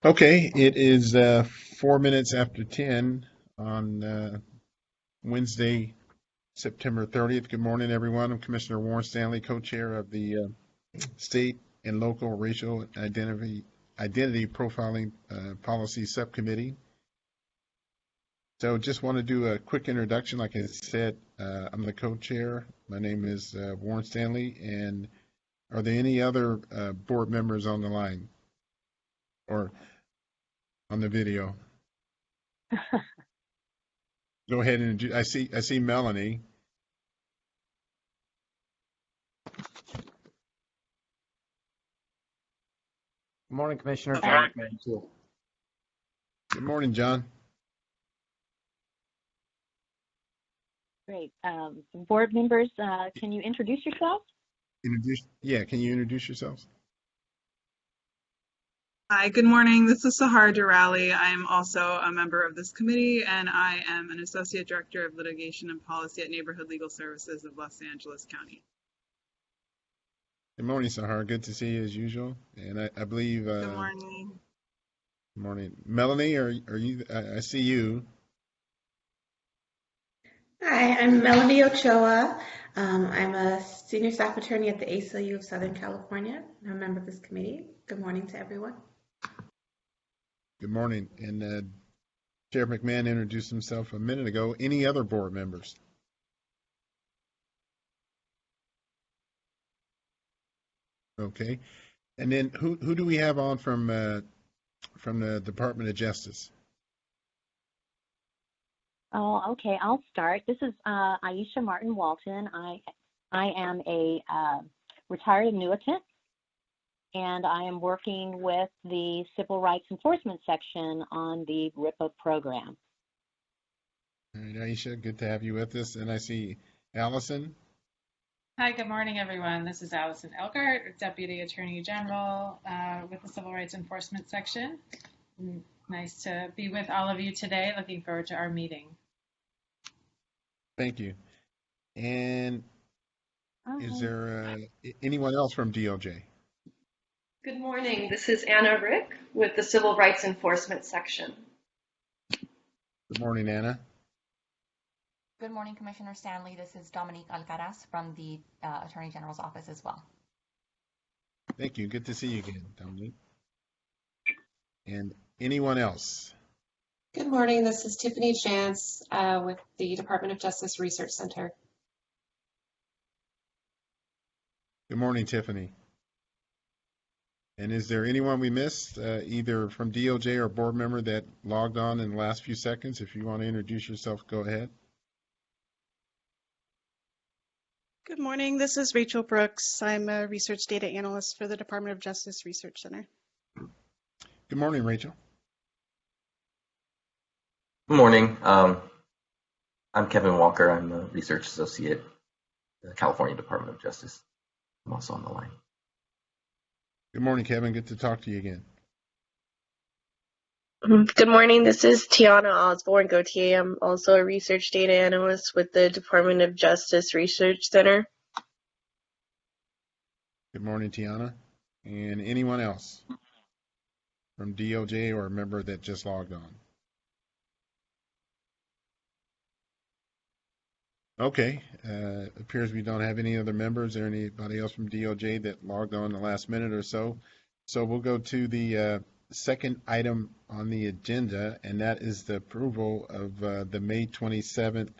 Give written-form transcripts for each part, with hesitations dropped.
Okay, it is 4 minutes after 10 on Wednesday, September 30th. Good morning, everyone. I'm Commissioner Warren Stanley, co-chair of the State and Local Racial Identity Profiling Policy Subcommittee. So just want to do a quick introduction. Like I said, I'm the co-chair. My name is Warren Stanley. And are there any other board members on the line or on the video? Go ahead and I see Melanie. Good morning, Commissioner. John McMahon, too. Good morning, John. Great. Board members, can you introduce yourself? Can you introduce yourselves? Hi, good morning. This is Sahar Durali. I'm also a member of this committee, and I am an Associate Director of Litigation and Policy at Neighborhood Legal Services of Los Angeles County. Good morning, Sahar. Good to see you as usual. And I believe. Good morning. Good morning, Melanie. Are you? I see you. Hi, I'm Melanie Ochoa. I'm a senior staff attorney at the ACLU of Southern California. I'm a member of this committee. Good morning to everyone. Good morning. And Chair McMahon introduced himself a minute ago. Any other board members? Okay. And then who do we have on from the Department of Justice? Oh, okay. I'll start. This is Aisha Martin Walton. I am a retired annuitant, and I am working with the Civil Rights Enforcement section on the RIPA program. All right, Aisha, good to have you with us. And I see Allison. Hi, good morning, everyone. This is Allison Elgart, Deputy Attorney General with the Civil Rights Enforcement section. Nice to be with all of you today. Looking forward to our meeting. Thank you. And is there anyone else from DOJ? Good morning. This is Anna Rick with the Civil Rights Enforcement section. Good morning, Anna. Good morning, Commissioner Stanley. This is Dominique Alcaraz from the Attorney General's office as well. Thank you. Good to see you again, Dominique. And anyone else? Good morning. This is Tiffany Chance with the Department of Justice Research Center. Good morning, Tiffany. And is there anyone we missed, either from DOJ or board member that logged on in the last few seconds? If you want to introduce yourself, go ahead. Good morning. This is Rachel Brooks. I'm a research data analyst for the Department of Justice Research Center. Good morning, Rachel. Good morning. I'm Kevin Walker. I'm a research associate at the California Department of Justice. I'm also on the line. Good morning, Kevin. Good to talk to you again. Good morning. This is Tiana Osborne Gauthier. I'm also a research data analyst with the Department of Justice Research Center. Good morning, Tiana. And anyone else from DOJ or a member that just logged on? Okay. Appears we don't have any other members or anybody else from DOJ that logged on the last minute or so. So we'll go to the second item on the agenda, and that is the approval of the May 27th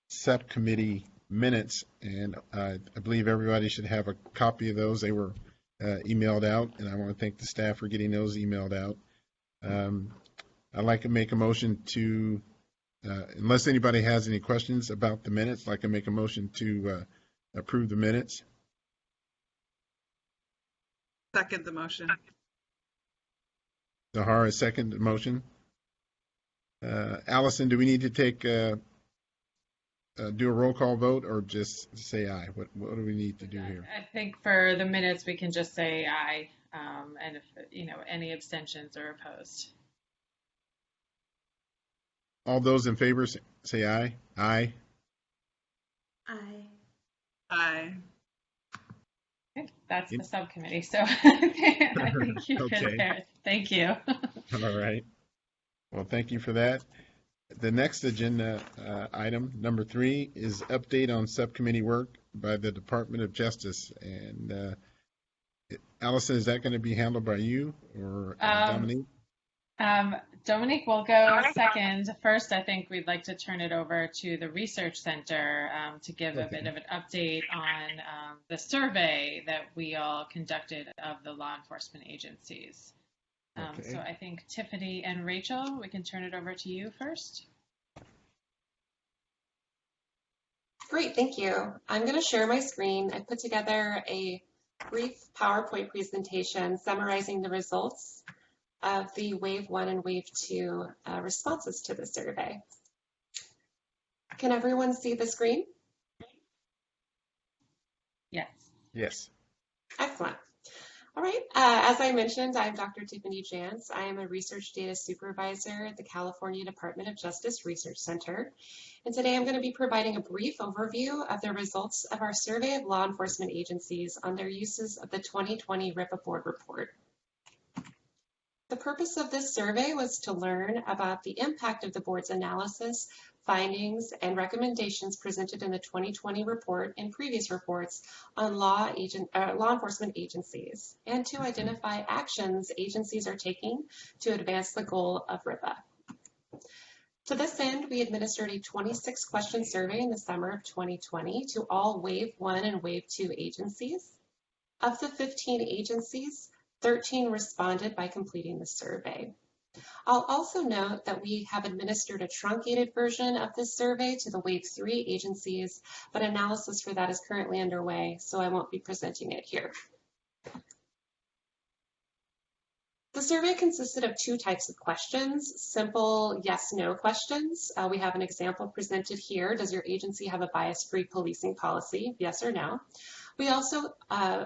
subcommittee minutes. And I believe everybody should have a copy of those. They were emailed out, and I want to thank the staff for getting those emailed out. I'd like to make a motion to, unless anybody has any questions about the minutes, I'd like to make a motion to approve the minutes. Second the motion. Zahara, second the motion. Allison, do we need to take do a roll call vote or just say aye? What do we need to do here? I think for the minutes we can just say aye, and if any abstentions or opposed. All those in favor say aye. Aye. Aye. Aye. Okay, that's the subcommittee. So I think you Okay. Thank you. All right. Well, thank you for that. The next agenda item, number 3, is update on subcommittee work by the Department of Justice. And Allison, is that going to be handled by you or Dominique? Dominique will go second. First, I think we'd like to turn it over to the Research Center to give a bit of an update on the survey that we all conducted of the law enforcement agencies. So I think Tiffany and Rachel, we can turn it over to you first. Great, thank you. I'm going to share my screen. I put together a brief PowerPoint presentation summarizing the results of the Wave 1 and Wave 2 responses to the survey. Can everyone see the screen? Yes. Yes. Excellent. All right, as I mentioned, I'm Dr. Tiffany Jantz. I am a research data supervisor at the California Department of Justice Research Center. And today I'm going to be providing a brief overview of the results of our survey of law enforcement agencies on their uses of the 2020 RIPA Board report. The purpose of this survey was to learn about the impact of the board's analysis, findings, and recommendations presented in the 2020 report and previous reports on law enforcement agencies, and to identify actions agencies are taking to advance the goal of RIPA. To this end, we administered a 26-question survey in the summer of 2020 to all Wave 1 and Wave 2 agencies. Of the 15 agencies, 13 responded by completing the survey. I'll also note that we have administered a truncated version of this survey to the Wave 3 agencies, but analysis for that is currently underway, so I won't be presenting it here. The survey consisted of 2 types of questions, simple yes/no questions. We have an example presented here. Does your agency have a bias-free policing policy? Yes or no? We also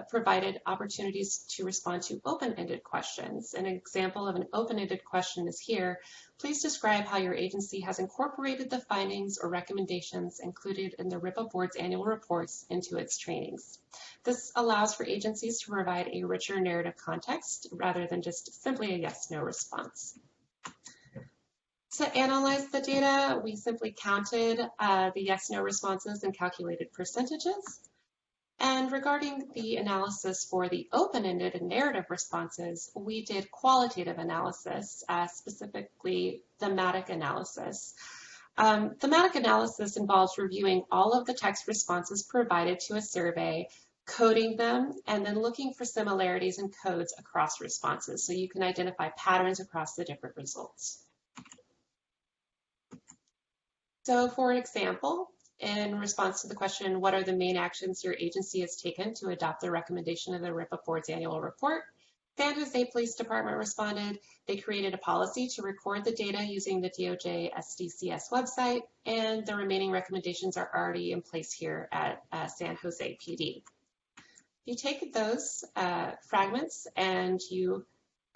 provided opportunities to respond to open-ended questions. An example of an open-ended question is here. Please describe how your agency has incorporated the findings or recommendations included in the RIPA Board's annual reports into its trainings. This allows for agencies to provide a richer narrative context rather than just simply a yes/no response. To analyze the data, we simply counted the yes/no responses and calculated percentages. And regarding the analysis for the open-ended and narrative responses, we did qualitative analysis, specifically thematic analysis. Thematic analysis involves reviewing all of the text responses provided to a survey, coding them, and then looking for similarities in codes across responses so you can identify patterns across the different results. So for example, in response to the question, what are the main actions your agency has taken to adopt the recommendation of the RIPA Board's annual report? San Jose Police Department responded, they created a policy to record the data using the DOJ SDCS website, and the remaining recommendations are already in place here at San Jose PD. You take those fragments and you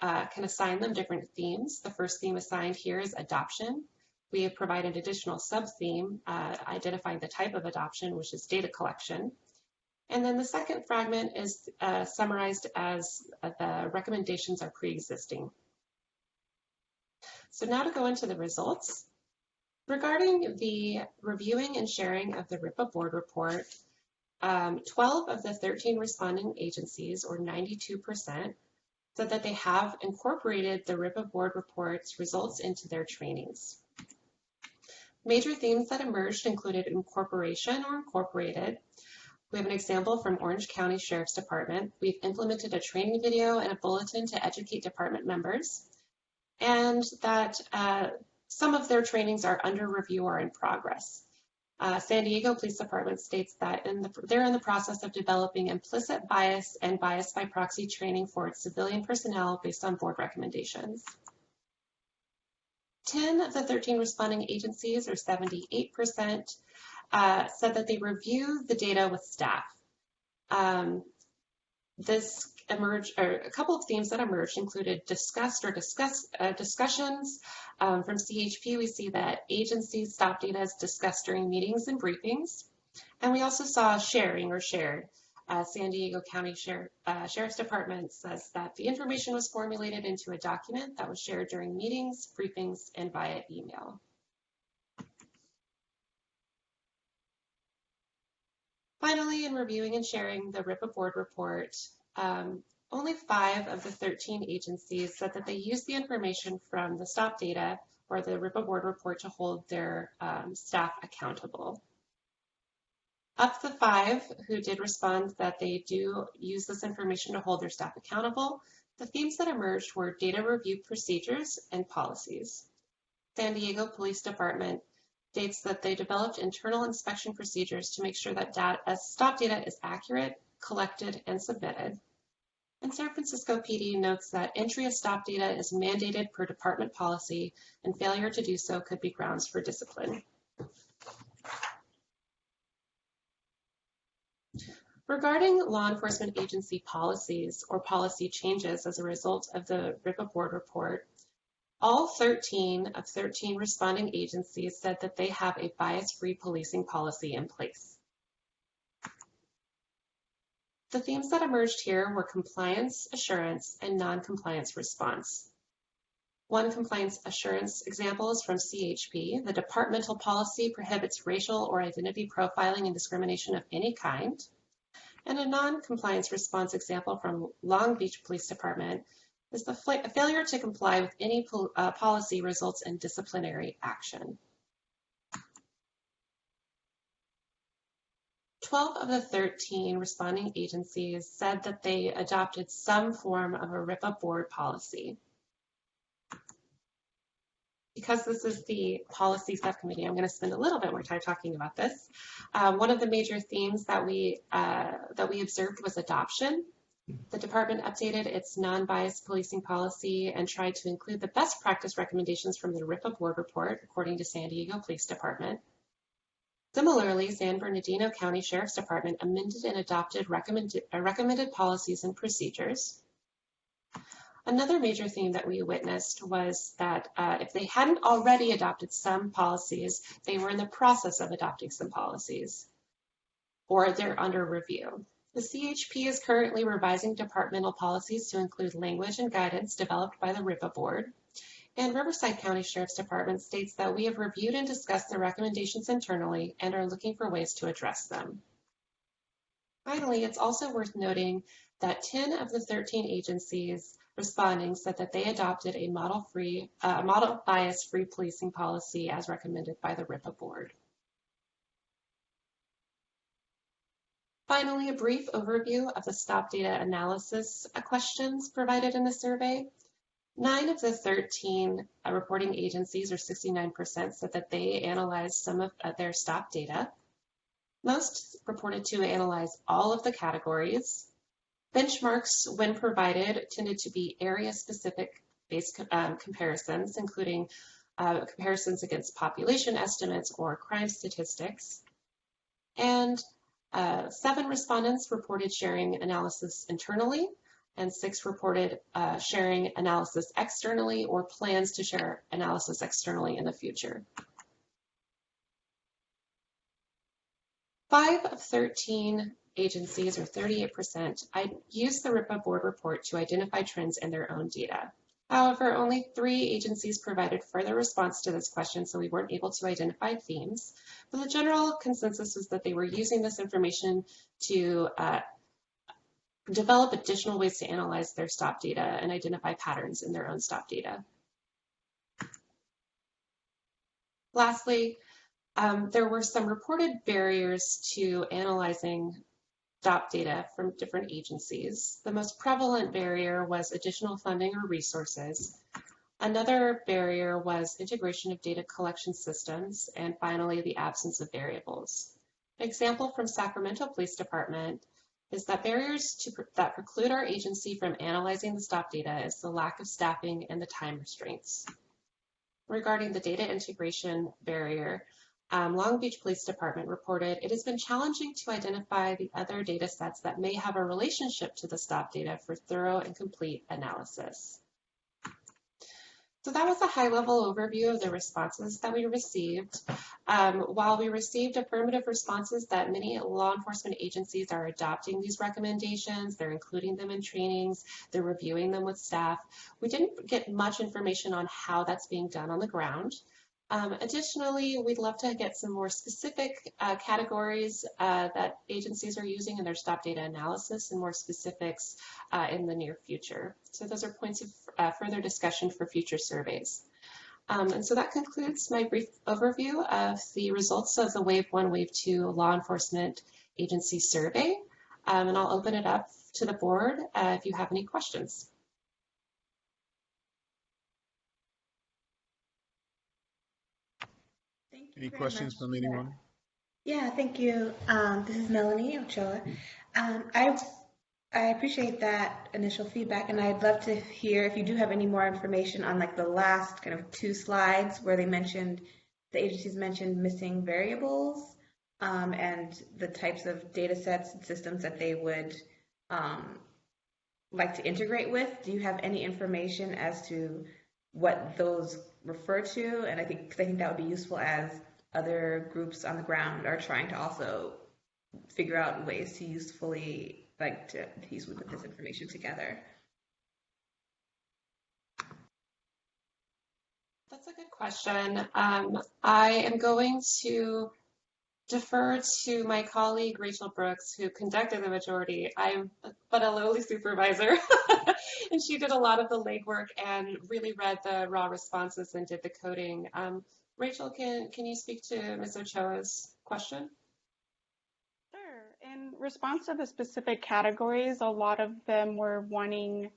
can assign them different themes. The first theme assigned here is adoption. We have provided additional sub-theme identifying the type of adoption, which is data collection. And then the second fragment is summarized as the recommendations are pre-existing. So now to go into the results. Regarding the reviewing and sharing of the RIPA Board report, 12 of the 13 responding agencies, or 92%, said that they have incorporated the RIPA Board report's results into their trainings. Major themes that emerged included incorporation or incorporated. We have an example from Orange County Sheriff's Department. We've implemented a training video and a bulletin to educate department members, and that some of their trainings are under review or in progress. San Diego Police Department states that they're in the process of developing implicit bias and bias by proxy training for its civilian personnel based on board recommendations. 10 of the 13 responding agencies, or 78%, said that they review the data with staff. This emerged, or a couple of themes that emerged included discussed or discussions. From CHP, we see that agencies' stop data is discussed during meetings and briefings. And we also saw sharing or shared. San Diego County Sheriff's Department says that the information was formulated into a document that was shared during meetings, briefings, and via email. Finally, in reviewing and sharing the RIPA board report, only 5 of the 13 agencies said that they used the information from the STOP data or the RIPA board report to hold their staff accountable. Of the 5 who did respond that they do use this information to hold their staff accountable, the themes that emerged were data review procedures and policies. San Diego Police Department states that they developed internal inspection procedures to make sure that STOP data is accurate, collected, and submitted. And San Francisco PD notes that entry of STOP data is mandated per department policy, and failure to do so could be grounds for discipline. Regarding law enforcement agency policies or policy changes as a result of the RIPA board report, all 13 of 13 responding agencies said that they have a bias-free policing policy in place. The themes that emerged here were compliance assurance and non-compliance response. One compliance assurance example is from CHP. The departmental policy prohibits racial or identity profiling and discrimination of any kind. And a non-compliance response example from Long Beach Police Department is the failure to comply with any policy results in disciplinary action. 12 of the 13 responding agencies said that they adopted some form of a RIPA board policy. Because this is the policy subcommittee, I'm going to spend a little bit more time talking about this. One of the major themes that we observed was adoption. The department updated its non-biased policing policy and tried to include the best practice recommendations from the RIPA board report, according to San Diego Police Department. Similarly, San Bernardino County Sheriff's Department amended and adopted recommended policies and procedures. Another major theme that we witnessed was that if they hadn't already adopted some policies, they were in the process of adopting some policies, or they're under review. The CHP is currently revising departmental policies to include language and guidance developed by the RIPA board. And Riverside County Sheriff's Department states that we have reviewed and discussed the recommendations internally and are looking for ways to address them. Finally, it's also worth noting that 10 of the 13 agencies responding said that they adopted a model bias-free policing policy as recommended by the RIPA board. Finally, a brief overview of the STOP data analysis questions provided in the survey. 9 of the 13 reporting agencies, or 69%, said that they analyzed some of their STOP data. Most reported to analyze all of the categories. Benchmarks, when provided, tended to be area-specific based comparisons, including comparisons against population estimates or crime statistics. And 7 respondents reported sharing analysis internally, and 6 reported sharing analysis externally or plans to share analysis externally in the future. 5 of 13 agencies, or 38%, used the RIPA board report to identify trends in their own data. However, only 3 agencies provided further response to this question, so we weren't able to identify themes. But the general consensus was that they were using this information to develop additional ways to analyze their STOP data and identify patterns in their own STOP data. Lastly, there were some reported barriers to analyzing STOP data from different agencies. The most prevalent barrier was additional funding or resources. Another barrier was integration of data collection systems, and finally, the absence of variables. An example from Sacramento Police Department is that barriers that preclude our agency from analyzing the STOP data is the lack of staffing and the time restraints. Regarding the data integration barrier, Long Beach Police Department reported it has been challenging to identify the other data sets that may have a relationship to the STOP data for thorough and complete analysis. So that was a high-level overview of the responses that we received. While we received affirmative responses that many law enforcement agencies are adopting these recommendations, they're including them in trainings, they're reviewing them with staff, we didn't get much information on how that's being done on the ground. Additionally, we'd love to get some more specific categories that agencies are using in their stop data analysis and more specifics in the near future. So those are points of further discussion for future surveys. And so that concludes my brief overview of the results of the Wave 1, Wave 2 Law Enforcement Agency Survey. And I'll open it up to the board if you have any questions. Any questions from anyone? Yeah, thank you. This is Melanie Ochoa. I appreciate that initial feedback, and I'd love to hear if you do have any more information on like the last kind of 2 slides where they mentioned, the agencies mentioned missing variables and the types of data sets and systems that they would like to integrate with. Do you have any information as to what those refer to? And I think that would be useful as other groups on the ground are trying to also figure out ways to usefully to put this information together. That's a good question. I am going to defer to my colleague Rachel Brooks, who conducted the majority. I'm but a lowly supervisor, and she did a lot of the legwork and really read the raw responses and did the coding. Rachel, can you speak to Ms. Ochoa's question? In response to the specific categories, a lot of them were wanting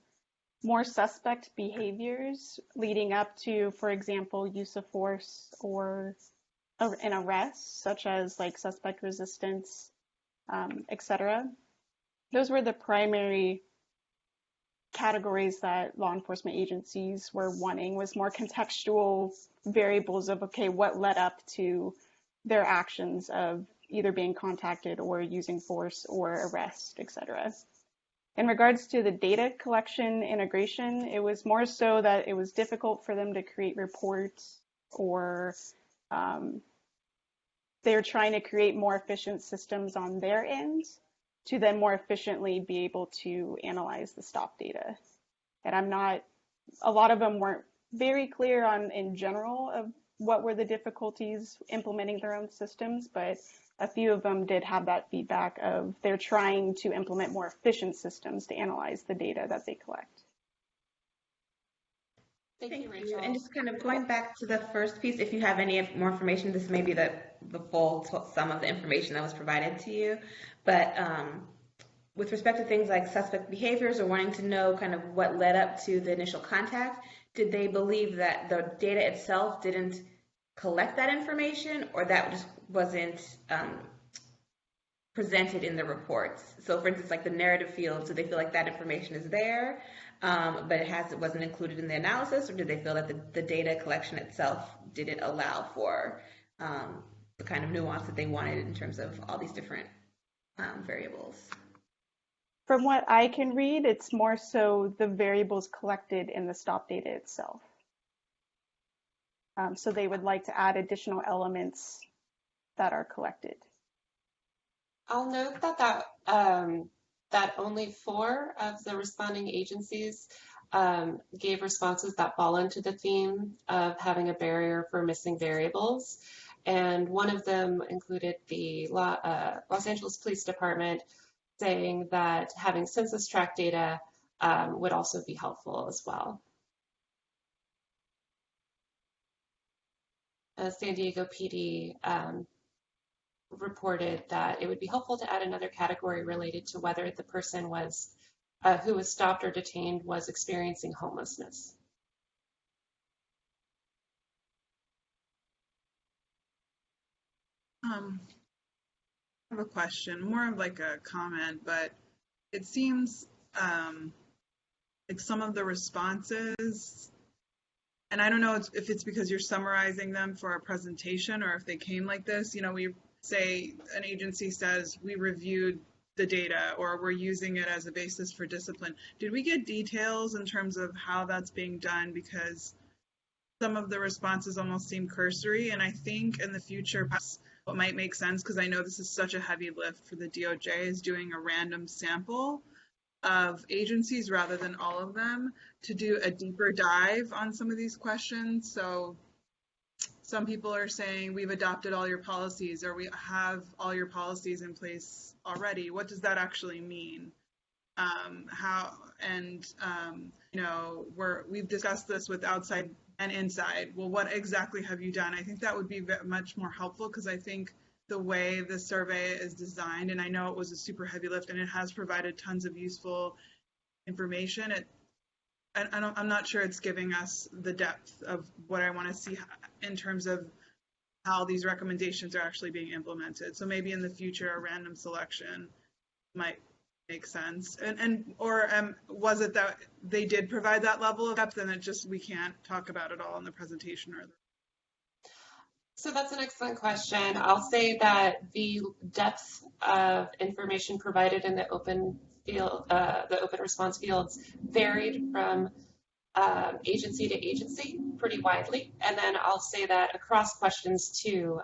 more suspect behaviors leading up to, for example, use of force or an arrest, such as like suspect resistance, etc. Those were the primary categories that law enforcement agencies were wanting, was more contextual variables of, okay, what led up to their actions of either being contacted or using force or arrest, etc. In regards to the data collection integration, it was more so that it was difficult for them to create reports, or they're trying to create more efficient systems on their end to then more efficiently be able to analyze the stop data. And a lot of them weren't very clear on in general of what were the difficulties implementing their own systems, but a few of them did have that feedback of they're trying to implement more efficient systems to analyze the data that they collect. Thank you, Rachel. And just kind of going back to the first piece, if you have any more information, this may be the full sum of the information that was provided to you. But with respect to things like suspect behaviors or wanting to know kind of what led up to the initial contact, did they believe that the data itself didn't collect that information, or that just wasn't presented in the reports? So for instance, like the narrative field, so they feel like that information is there, but it wasn't included in the analysis, or did they feel that the data collection itself didn't allow for the kind of nuance that they wanted in terms of all these different variables? From what I can read, it's more so the variables collected in the stop data itself. So they would like to add additional elements that are collected. I'll note that only 4 of the responding agencies gave responses that fall into the theme of having a barrier for missing variables. And one of them included the Los Angeles Police Department saying that having census tract data would also be helpful as well. San Diego PD reported that it would be helpful to add another category related to whether the person who was stopped or detained was experiencing homelessness. I have a question, more of like a comment, but it seems like some of the responses, and I don't know if it's because you're summarizing them for a presentation or if they came like this. You know, we say an agency says we reviewed the data or we're using it as a basis for discipline. Did we get details in terms of how that's being done? Because some of the responses almost seem cursory. And I think in the future, perhaps what might make sense, because I know this is such a heavy lift for the DOJ, is doing a random sample of agencies rather than all of them to do a deeper dive on some of these questions. So some people are saying we've adopted all your policies, or we have all your policies in place already. What does that actually mean? We've discussed this with outside and inside. Well, what exactly have you done? I think that would be much more helpful, because I think the way the survey is designed, and I know it was a super heavy lift and it has provided tons of useful information, I'm not sure it's giving us the depth of what I want to see in terms of how these recommendations are actually being implemented. So maybe in the future, a random selection might make sense. Was it that they did provide that level of depth, and it just we can't talk about it all in the presentation? So that's an excellent question. I'll say that the depth of information provided in the open field, the open response fields, varied from agency to agency pretty widely. And then I'll say that across questions too,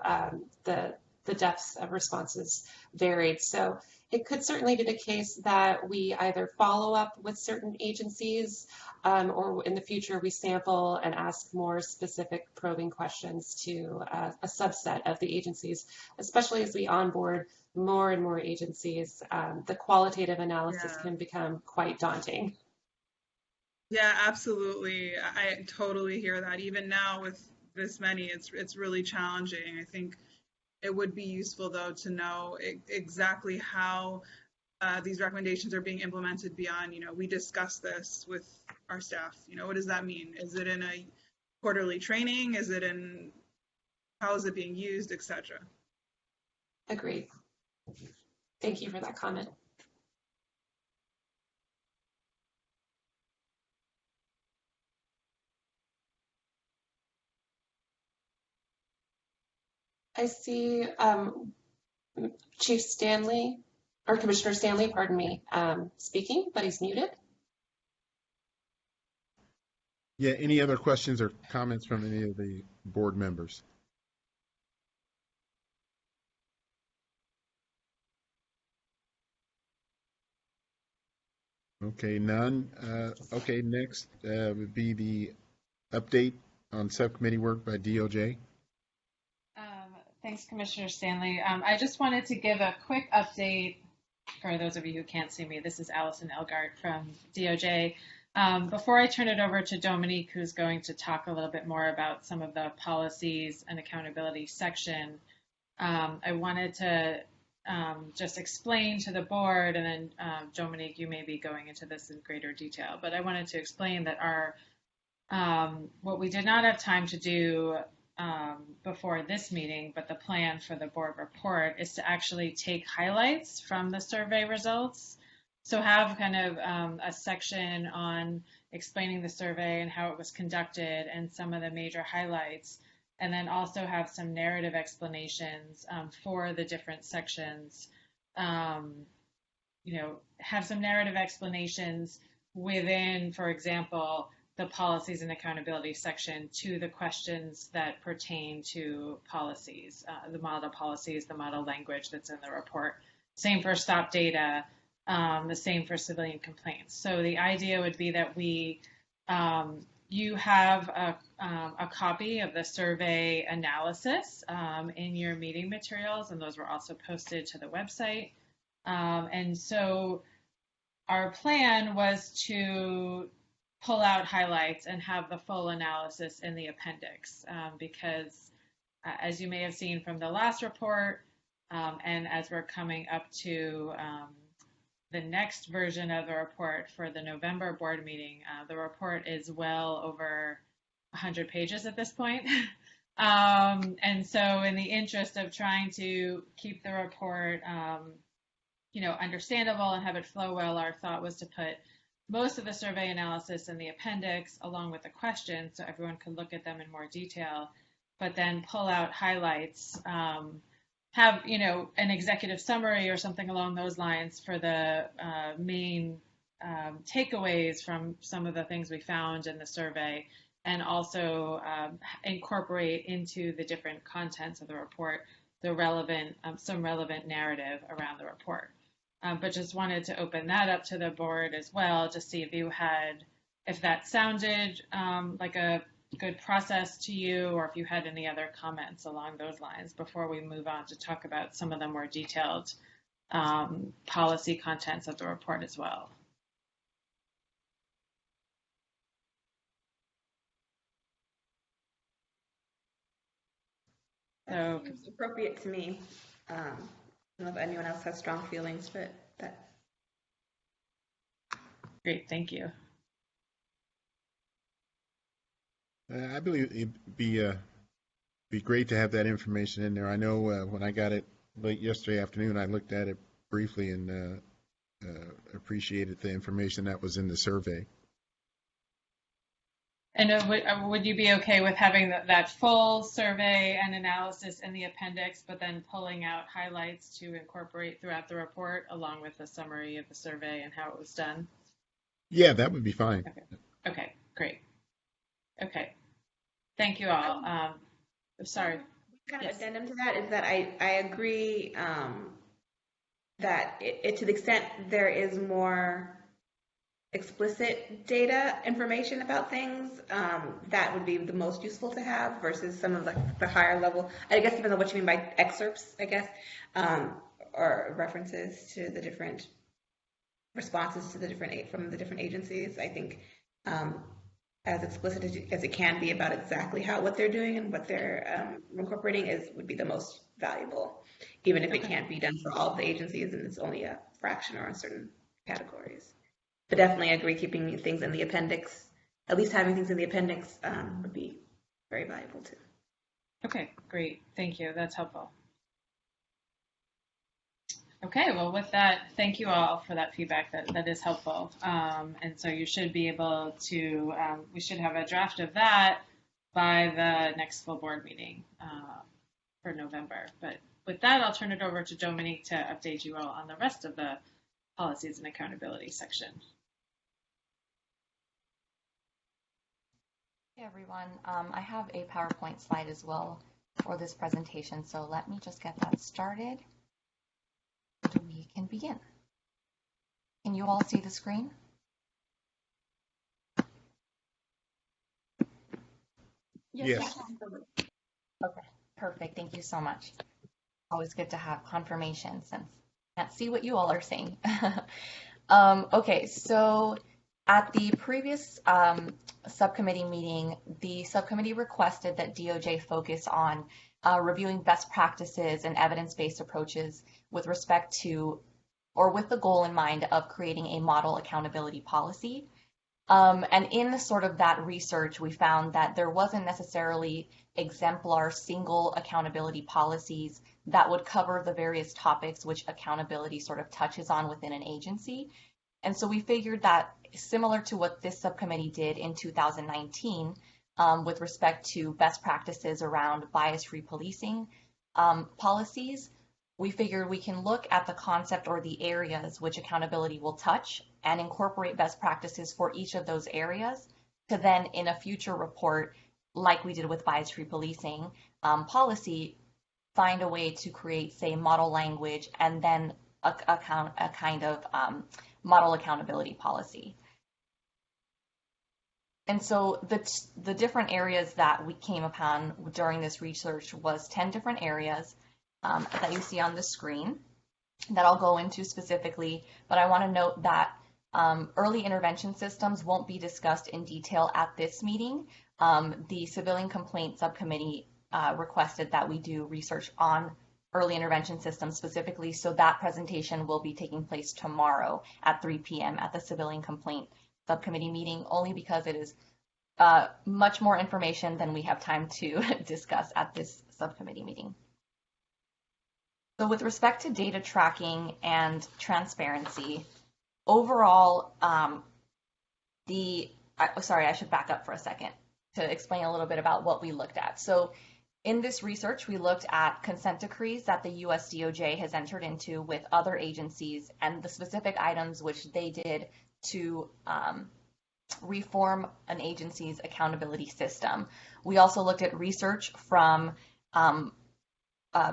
the depth of responses varied. So it could certainly be the case that we either follow up with certain agencies or in the future we sample and ask more specific probing questions to a subset of the agencies, especially as we onboard more and more agencies. The qualitative analysis can become quite daunting. Yeah, absolutely. I totally hear that. Even now with this many, it's really challenging. I think it would be useful, though, to know exactly how these recommendations are being implemented beyond, we discuss this with our staff. What does that mean? Is it in a quarterly training? How is it being used, etc.? Agreed. Thank you for that comment. I see Chief Stanley, or Commissioner Stanley, pardon me, speaking, but he's muted. Yeah, any other questions or comments from any of the board members? Okay, none. Okay, next would be the update on subcommittee work by DOJ. Thanks, Commissioner Stanley. I just wanted to give a quick update for those of you who can't see me. This is Allison Elgart from DOJ. Before I turn it over to Dominique, who's going to talk a little bit more about some of the policies and accountability section, I wanted to just explain to the board, and then Dominique, you may be going into this in greater detail, but I wanted to explain that what we did not have time to do before this meeting, but the plan for the board report is to actually take highlights from the survey results. So have kind of a section on explaining the survey and how it was conducted and some of the major highlights, and then also have some narrative explanations for the different sections. Have some narrative explanations within, for example, the policies and accountability section to the questions that pertain to policies, the model policies, the model language that's in the report. Same for stop data, the same for civilian complaints. So the idea would be that you have a copy of the survey analysis in your meeting materials, and those were also posted to the website. And so our plan was to pull out highlights and have the full analysis in the appendix because as you may have seen from the last report and as we're coming up to the next version of the report for the November board meeting, the report is well over 100 pages at this point. And so in the interest of trying to keep the report understandable and have it flow well, our thought was to put most of the survey analysis in the appendix along with the questions so everyone could look at them in more detail, but then pull out highlights, have an executive summary or something along those lines for the main takeaways from some of the things we found in the survey, and also incorporate into the different contents of the report the relevant, some relevant narrative around the report. But just wanted to open that up to the board as well, to see if that sounded like a good process to you, or if you had any other comments along those lines before we move on to talk about some of the more detailed policy contents of the report as well. That seems appropriate to me. I don't know if anyone else has strong feelings, but that. Great, thank you. I believe it'd be great to have that information in there. I know when I got it late yesterday afternoon, I looked at it briefly and appreciated the information that was in the survey. And would you be okay with having that full survey and analysis in the appendix, but then pulling out highlights to incorporate throughout the report, along with a summary of the survey and how it was done? Yeah, that would be fine. Okay, great. Okay, thank you all. Sorry. Kind of addendum to that is that I agree that it to the extent there is more explicit data information about things, that would be the most useful to have versus some of the higher level, I guess, depending on what you mean by excerpts, I guess, or references to the different responses to from the different agencies. I think as explicit as it can be about exactly what they're doing and what they're incorporating would be the most valuable, even if it can't be done for all of the agencies and it's only a fraction or in certain categories. But definitely agree keeping things in the appendix, at least having things in the appendix would be very valuable too. Okay, great. Thank you. That's helpful. Okay, well, with that, thank you all for that feedback. That is helpful. And so you should be able to, we should have a draft of that by the next full board meeting for November. But with that, I'll turn it over to Dominique to update you all on the rest of the policies and accountability section. Hey everyone, I have a PowerPoint slide as well for this presentation, so let me just get that started so we can begin. Can you all see the screen? Yes. Okay, perfect. Thank you so much. Always good to have confirmation since I can't see what you all are saying. Okay, so at the previous subcommittee meeting, the subcommittee requested that DOJ focus on reviewing best practices and evidence-based approaches with respect to, or with the goal in mind of creating a model accountability policy. And in sort of that research, we found that there wasn't necessarily exemplar single accountability policies that would cover the various topics which accountability sort of touches on within an agency. And so we figured that similar to what this subcommittee did in 2019 with respect to best practices around bias-free policing policies, we figured we can look at the concept or the areas which accountability will touch and incorporate best practices for each of those areas to then in a future report, like we did with bias-free policing policy, find a way to create, say, model language and then a kind of model accountability policy. And so the different areas that we came upon during this research was 10 different areas that you see on the screen that I'll go into specifically, but I want to note that early intervention systems won't be discussed in detail at this meeting. The Civilian Complaint Subcommittee requested that we do research on early intervention systems specifically, so that presentation will be taking place tomorrow at 3 p.m. at the Civilian Complaint Subcommittee meeting, only because it is much more information than we have time to discuss at this subcommittee meeting. So with respect to data tracking and transparency, overall, sorry, I should back up for a second to explain a little bit about what we looked at. So in this research, we looked at consent decrees that the US DOJ has entered into with other agencies and the specific items which they did to reform an agency's accountability system. We also looked at research from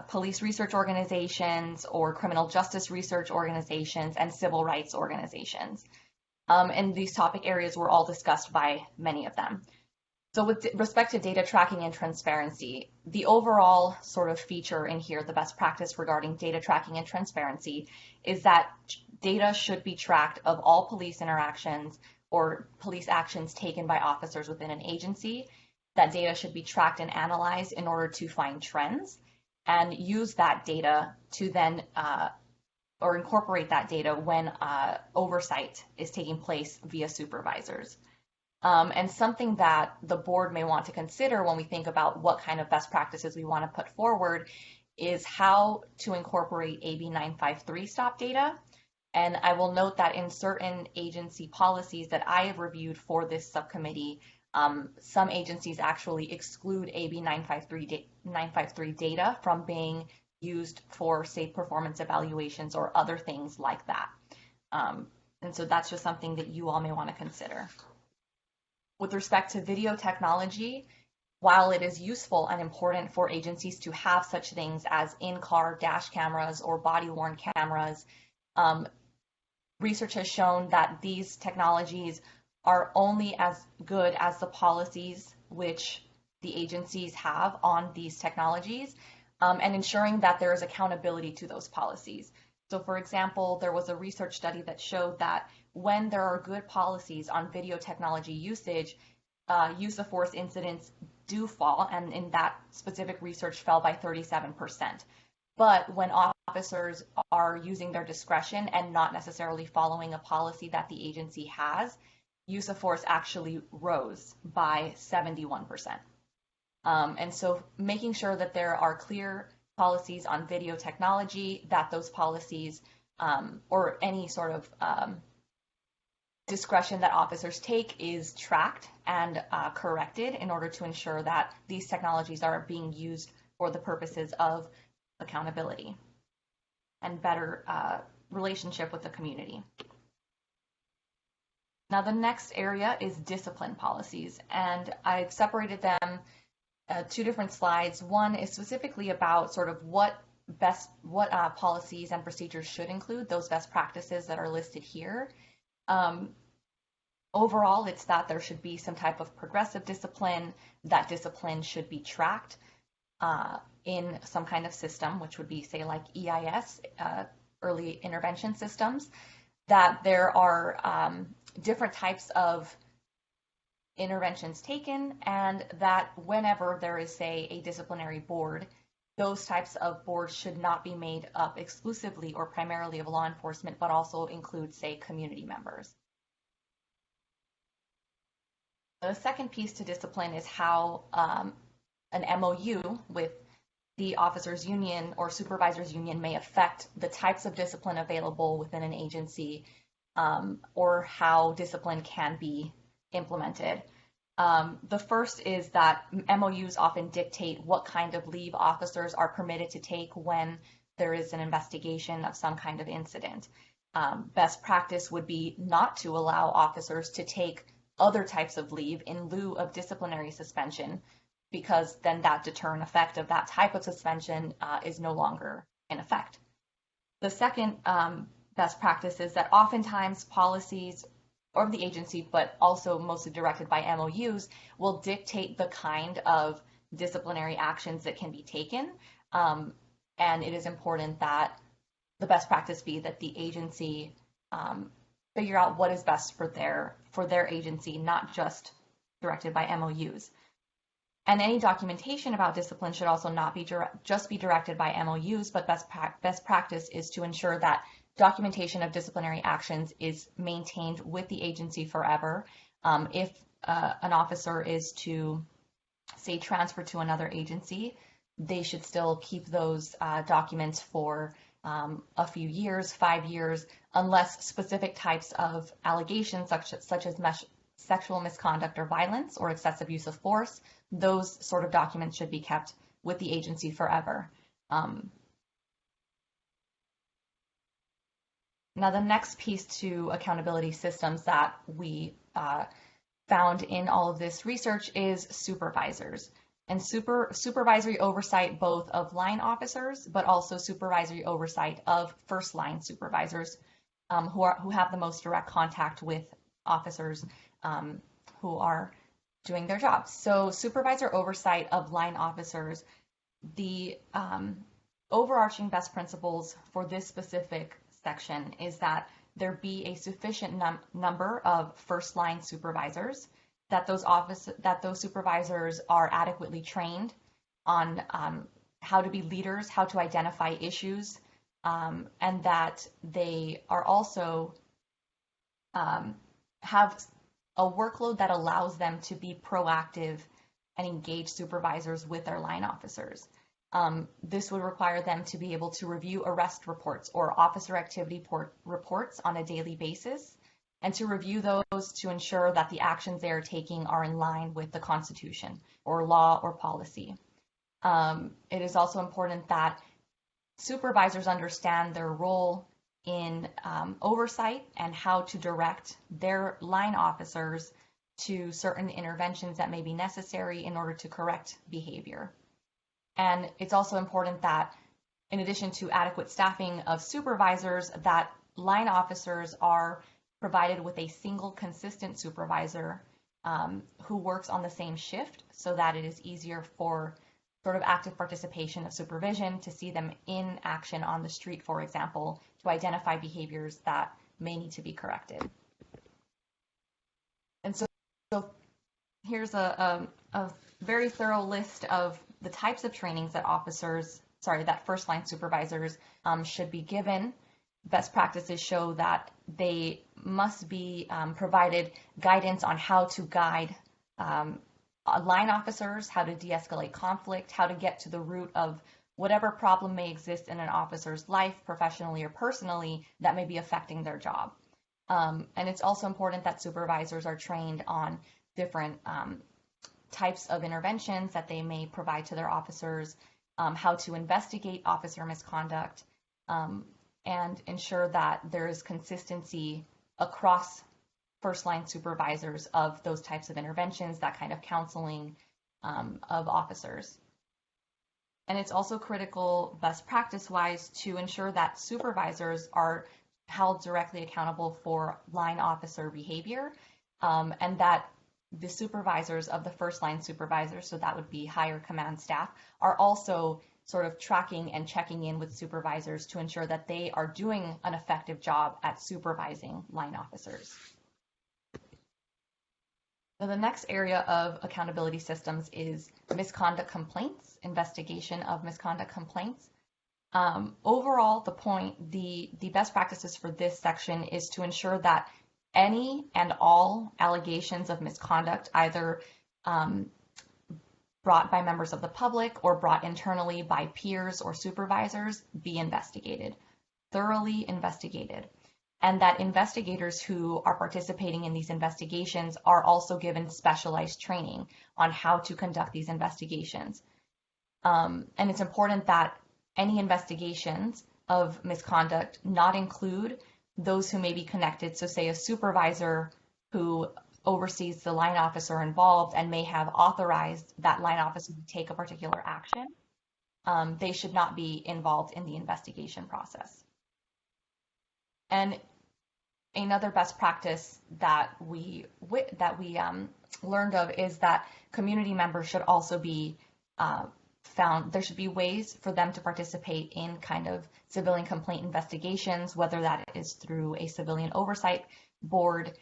police research organizations or criminal justice research organizations and civil rights organizations. And these topic areas were all discussed by many of them. So with respect to data tracking and transparency, the overall sort of feature in here, the best practice regarding data tracking and transparency, is that data should be tracked of all police interactions or police actions taken by officers within an agency. That data should be tracked and analyzed in order to find trends and use that data to then or incorporate that data when oversight is taking place via supervisors. And something that the board may want to consider when we think about what kind of best practices we want to put forward is how to incorporate AB 953 stop data. And I will note that in certain agency policies that I have reviewed for this subcommittee, some agencies actually exclude AB 953 data from being used for safe performance evaluations or other things like that. And so that's just something that you all may want to consider. With respect to video technology, while it is useful and important for agencies to have such things as in-car dash cameras or body-worn cameras, research has shown that these technologies are only as good as the policies which the agencies have on these technologies, and ensuring that there is accountability to those policies. So for example, there was a research study that showed that when there are good policies on video technology usage, use of force incidents do fall, and in that specific research fell by 37%. But when officers are using their discretion and not necessarily following a policy that the agency has, use of force actually rose by 71%. And so making sure that there are clear policies on video technology, that those policies or any sort of discretion that officers take is tracked and corrected in order to ensure that these technologies are being used for the purposes of accountability and better relationship with the community. Now the next area is discipline policies, and I've separated them two different slides. One is specifically about sort of what policies and procedures should include, those best practices that are listed here. Overall, it's that there should be some type of progressive discipline, that discipline should be tracked in some kind of system, which would be, say, like EIS, early intervention systems, that there are different types of interventions taken, and that whenever there is, say, a disciplinary board, those types of boards should not be made up exclusively or primarily of law enforcement, but also include, say, community members. The second piece to discipline is how an MOU with the officers union or supervisors union may affect the types of discipline available within an agency, or how discipline can be implemented. The first is that MOUs often dictate what kind of leave officers are permitted to take when there is an investigation of some kind of incident. Best practice would be not to allow officers to take other types of leave in lieu of disciplinary suspension, because then that deterrent effect of that type of suspension is no longer in effect. The second best practice is that oftentimes policies of the agency, but also mostly directed by MOUs, will dictate the kind of disciplinary actions that can be taken. And it is important that the best practice be that the agency figure out what is best for their agency, not just directed by MOUs. And any documentation about discipline should also not be just be directed by MOUs, but best practice is to ensure that documentation of disciplinary actions is maintained with the agency forever. If an officer is to, say, transfer to another agency, they should still keep those documents for a few years, 5 years, unless specific types of allegations such as sexual misconduct or violence or excessive use of force, those sort of documents should be kept with the agency forever. Now, the next piece to accountability systems that we found in all of this research is supervisors. And supervisory oversight both of line officers, but also supervisory oversight of first line supervisors who have the most direct contact with officers who are doing their jobs. So supervisor oversight of line officers, the overarching best principles for this specific section is that there be a sufficient number of first line supervisors, that those supervisors are adequately trained on how to be leaders, how to identify issues, and that they are also have a workload that allows them to be proactive and engage supervisors with their line officers. This would require them to be able to review arrest reports or officer activity reports on a daily basis, and to review those to ensure that the actions they are taking are in line with the Constitution or law or policy. It is also important that supervisors understand their role in oversight and how to direct their line officers to certain interventions that may be necessary in order to correct behavior. And it's also important that, in addition to adequate staffing of supervisors, that line officers are provided with a single consistent supervisor who works on the same shift, so that it is easier for sort of active participation of supervision to see them in action on the street, for example, to identify behaviors that may need to be corrected. And so here's a very thorough list of the types of trainings that that first line supervisors should be given. Best practices show that they must be provided guidance on how to guide line officers, how to de-escalate conflict, how to get to the root of whatever problem may exist in an officer's life, professionally or personally, that may be affecting their job. And it's also important that supervisors are trained on different types of interventions that they may provide to their officers, how to investigate officer misconduct, and ensure that there is consistency across first line supervisors of those types of interventions, that kind of counseling of officers. And it's also critical, best practice wise, to ensure that supervisors are held directly accountable for line officer behavior, and that the supervisors of the first line supervisors, so that would be higher command staff, are also sort of tracking and checking in with supervisors to ensure that they are doing an effective job at supervising line officers. Now, the next area of accountability systems is misconduct complaints, investigation of misconduct complaints. Overall, the best practices for this section is to ensure that any and all allegations of misconduct, either brought by members of the public or brought internally by peers or supervisors, be investigated, thoroughly investigated. And that investigators who are participating in these investigations are also given specialized training on how to conduct these investigations. And it's important that any investigations of misconduct not include those who may be connected. So say a supervisor who oversees the line officer involved and may have authorized that line officer to take a particular action, they should not be involved in the investigation process. And another best practice that we learned of is that community members should also be found. There should be ways for them to participate in kind of civilian complaint investigations, whether that is through a civilian oversight board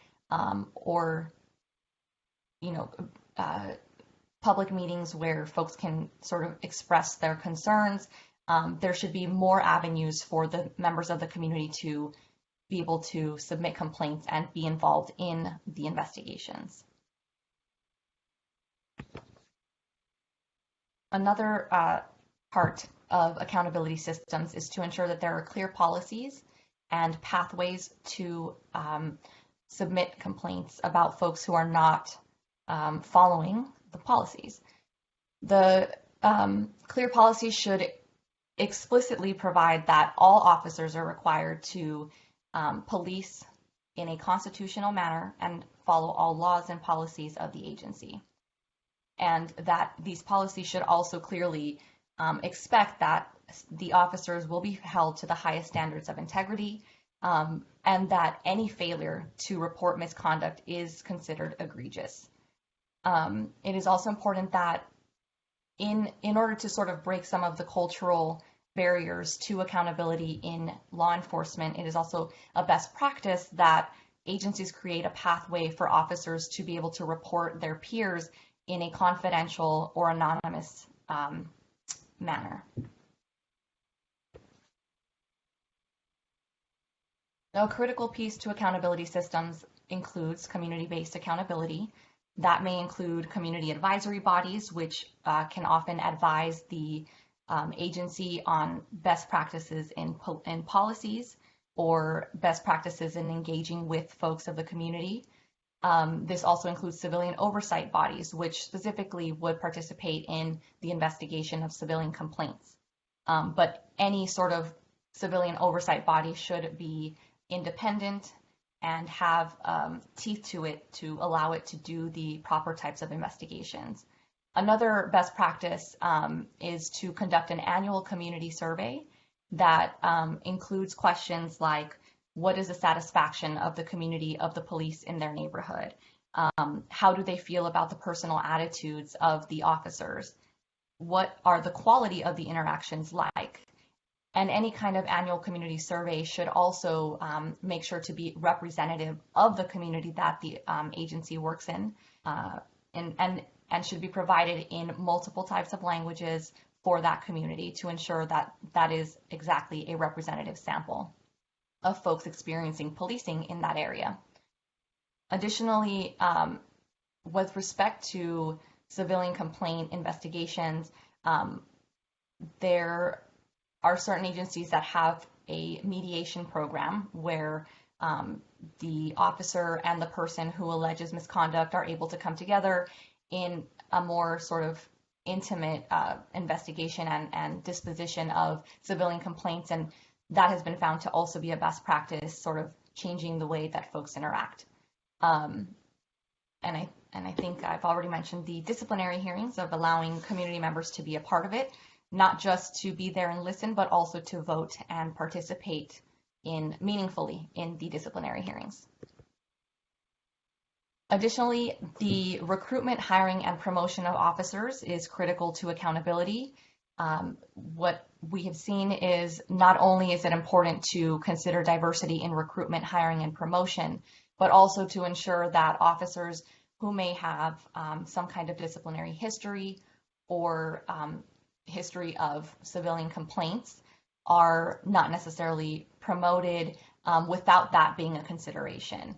or public meetings where folks can sort of express their concerns. There should be more avenues for the members of the community to be able to submit complaints and be involved in the investigations. Another part of accountability systems is to ensure that there are clear policies and pathways to submit complaints about folks who are not following the policies. The clear policies should explicitly provide that all officers are required to police in a constitutional manner and follow all laws and policies of the agency. And that these policies should also clearly expect that the officers will be held to the highest standards of integrity, and that any failure to report misconduct is considered egregious. It is also important that in order to sort of break some of the cultural barriers to accountability in law enforcement, it is also a best practice that agencies create a pathway for officers to be able to report their peers in a confidential or anonymous manner. A critical piece to accountability systems includes community-based accountability. That may include community advisory bodies, which can often advise the agency on best practices in policies or best practices in engaging with folks of the community. This also includes civilian oversight bodies, which specifically would participate in the investigation of civilian complaints. But any sort of civilian oversight body should be independent and have teeth to it to allow it to do the proper types of investigations. Another best practice is to conduct an annual community survey that includes questions like, what is the satisfaction of the community of the police in their neighborhood? How do they feel about the personal attitudes of the officers? What are the quality of the interactions like? And any kind of annual community survey should also make sure to be representative of the community that the agency works in, and should be provided in multiple types of languages for that community to ensure that that is exactly a representative sample of folks experiencing policing in that area. Additionally, with respect to civilian complaint investigations, there are certain agencies that have a mediation program where the officer and the person who alleges misconduct are able to come together in a more sort of intimate investigation and disposition of civilian complaints, and that has been found to also be a best practice, sort of changing the way that folks interact. And I think I've already mentioned the disciplinary hearings of allowing community members to be a part of it, not just to be there and listen, but also to vote and participate meaningfully in the disciplinary hearings. Additionally, the recruitment, hiring, and promotion of officers is critical to accountability. What we have seen is not only is it important to consider diversity in recruitment, hiring, and promotion, but also to ensure that officers who may have some kind of disciplinary history or history of civilian complaints are not necessarily promoted without that being a consideration.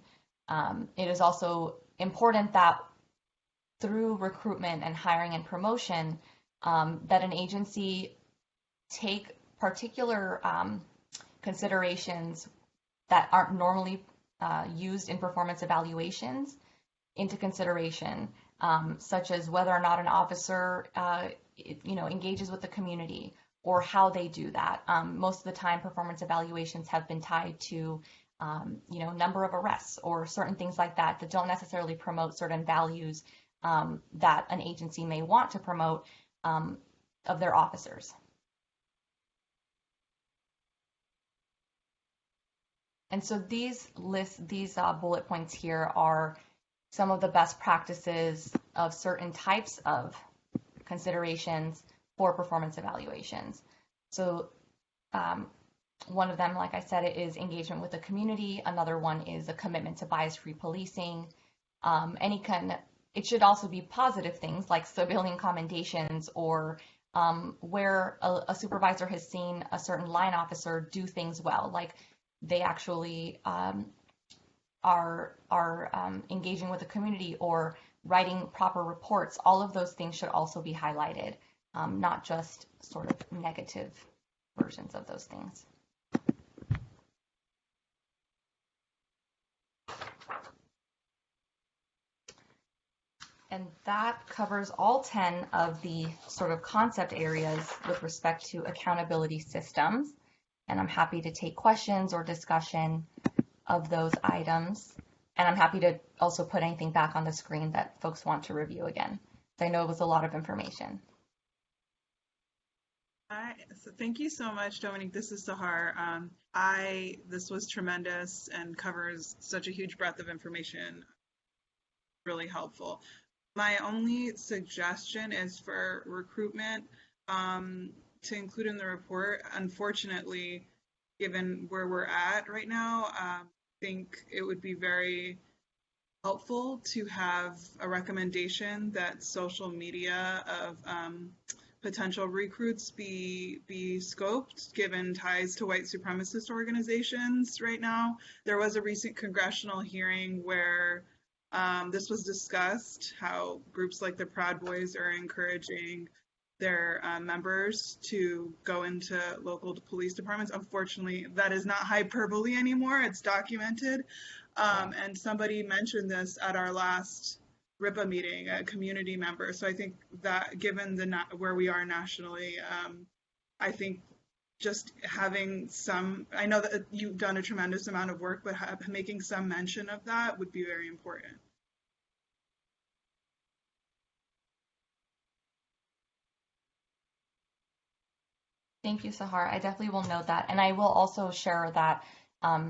It is also important that through recruitment and hiring and promotion, that an agency take particular considerations that aren't normally used in performance evaluations into consideration, such as whether or not an officer engages with the community or how they do that. Most of the time, performance evaluations have been tied to number of arrests or certain things like that that don't necessarily promote certain values that an agency may want to promote of their officers. And so these bullet points here are some of the best practices of certain types of considerations for performance evaluations. So one of them, like I said, is engagement with the community. Another one is a commitment to bias-free policing. It should also be positive things like civilian commendations or where a supervisor has seen a certain line officer do things well, like they actually are engaging with the community or writing proper reports. All of those things should also be highlighted, not just sort of negative versions of those things. And that covers all 10 of the sort of concept areas with respect to accountability systems. and I'm happy to take questions or discussion of those items. And I'm happy to also put anything back on the screen that folks want to review again. I know it was a lot of information. So thank you so much, Dominique. This is Sahar. This was tremendous and covers such a huge breadth of information. Really helpful. My only suggestion is for recruitment to include in the report. Unfortunately, given where we're at right now, I think it would be very helpful to have a recommendation that social media of potential recruits be scoped, given ties to white supremacist organizations right now. There was a recent congressional hearing where this was discussed, how groups like the Proud Boys are encouraging their members to go into local police departments. Unfortunately, that is not hyperbole anymore. It's documented. And somebody mentioned this at our last RIPA meeting, a community member. So I think that given where we are nationally, I think just having some, I know that you've done a tremendous amount of work, but making some mention of that would be very important. Thank you, Sahar. I definitely will note that. And I will also share that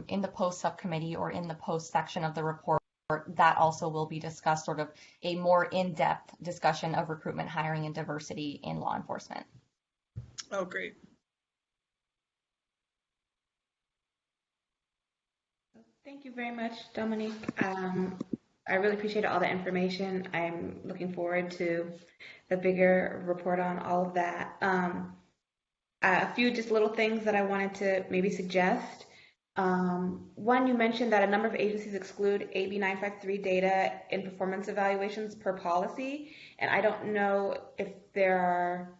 in the post subcommittee or in the post section of the report, that also will be discussed, sort of a more in-depth discussion of recruitment, hiring, and diversity in law enforcement. Oh, great. Thank you very much, Dominique. I really appreciate all the information. I'm looking forward to the bigger report on all of that. A few just little things that I wanted to maybe suggest. One, you mentioned that a number of agencies exclude AB 953 data in performance evaluations per policy, and I don't know if there are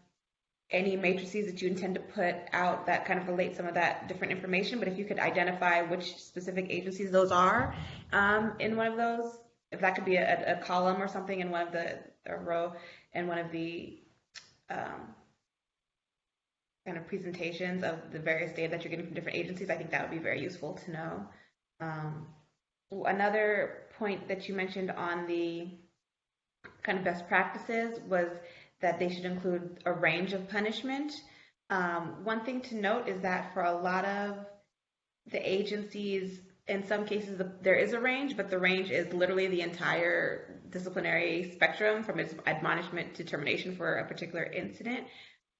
any matrices that you intend to put out that kind of relate some of that different information, but if you could identify which specific agencies those are in one of those, if that could be a column or something in one of a row in one of the kind of presentations of the various data that you're getting from different agencies, I think that would be very useful to know. Another point that you mentioned on the kind of best practices was that they should include a range of punishment. One thing to note is that for a lot of the agencies, in some cases there is a range, but the range is literally the entire disciplinary spectrum from its admonishment to termination for a particular incident.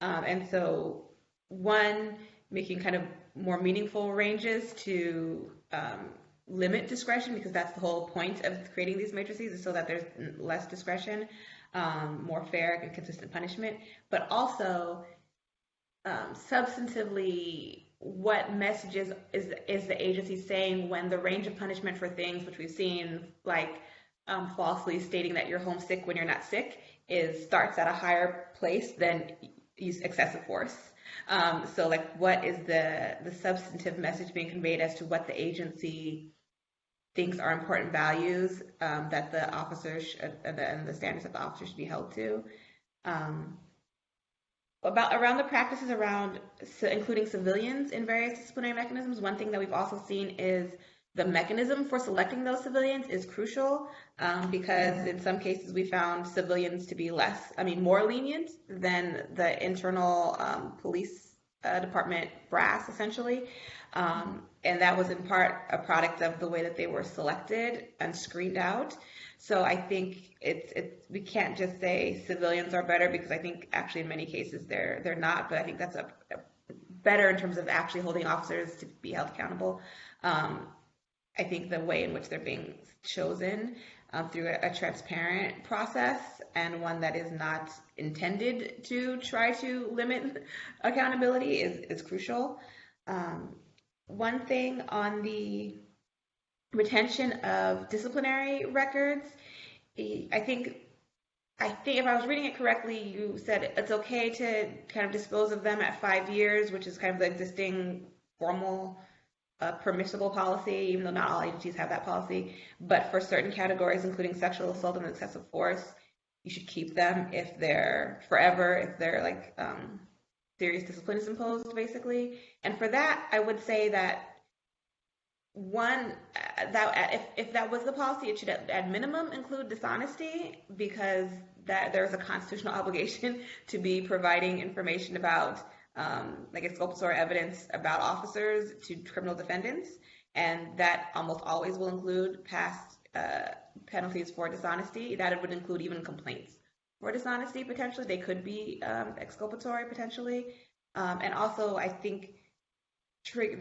And so one, making kind of more meaningful ranges to limit discretion, because that's the whole point of creating these matrices, is so that there's less discretion, more fair and consistent punishment, but also substantively, what messages is the agency saying when the range of punishment for things which we've seen, like falsely stating that you're homesick when you're not sick, starts at a higher place than use excessive force. So like, what is the substantive message being conveyed as to what the agency thinks are important values that the officers and the standards that the officers should be held to? Around the practices around including civilians in various disciplinary mechanisms, one thing that we've also seen is the mechanism for selecting those civilians is crucial, because in some cases we found civilians to be more lenient than the internal police department brass, essentially. And that was in part a product of the way that they were selected and screened out. So I think we can't just say civilians are better, because I think actually in many cases they're not, but I think that's a better in terms of actually holding officers to be held accountable. I think the way in which they're being chosen through a transparent process, and one that is not intended to try to limit accountability, is crucial. One thing on the retention of disciplinary records, I think if I was reading it correctly, you said it's okay to kind of dispose of them at 5 years, which is kind of the existing formal permissible policy, even though not all agencies have that policy. But for certain categories, including sexual assault and excessive force, you should keep them if they're forever, if they're like serious discipline is imposed, basically. And for that, I would say that one, that if that was the policy, it should at minimum include dishonesty, because that there's a constitutional obligation to be providing information about like exculpatory evidence about officers to criminal defendants, and that almost always will include past penalties for dishonesty. That it would include even complaints for dishonesty potentially. They could be exculpatory potentially, and also I think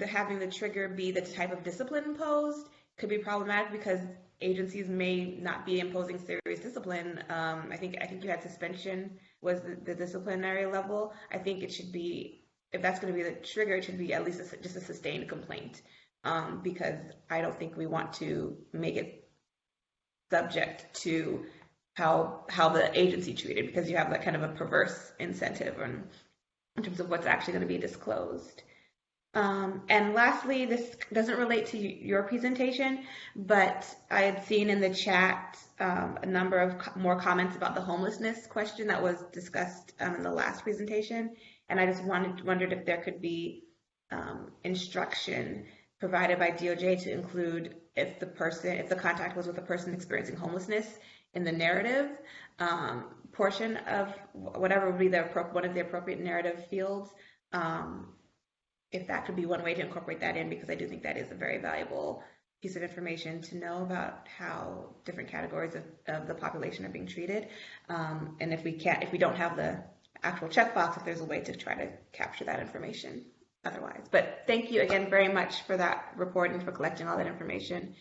having the trigger be the type of discipline imposed could be problematic, because agencies may not be imposing serious discipline. I think you had suspension was the disciplinary level. I think it should be, if that's going to be the trigger, it should be at least just a sustained complaint, because I don't think we want to make it subject to how the agency treated, because you have that kind of a perverse incentive in terms of what's actually going to be disclosed. And lastly, this doesn't relate to your presentation, but I had seen in the chat a number of more comments about the homelessness question that was discussed in the last presentation. And I just wondered if there could be instruction provided by DOJ to include if the contact was with a person experiencing homelessness in the narrative portion of whatever would be one of the appropriate narrative fields. If that could be one way to incorporate that in, because I do think that is a very valuable piece of information to know about how different categories of the population are being treated. And if we don't have the actual checkbox, if there's a way to try to capture that information otherwise. But thank you again very much for that report and for collecting all that information.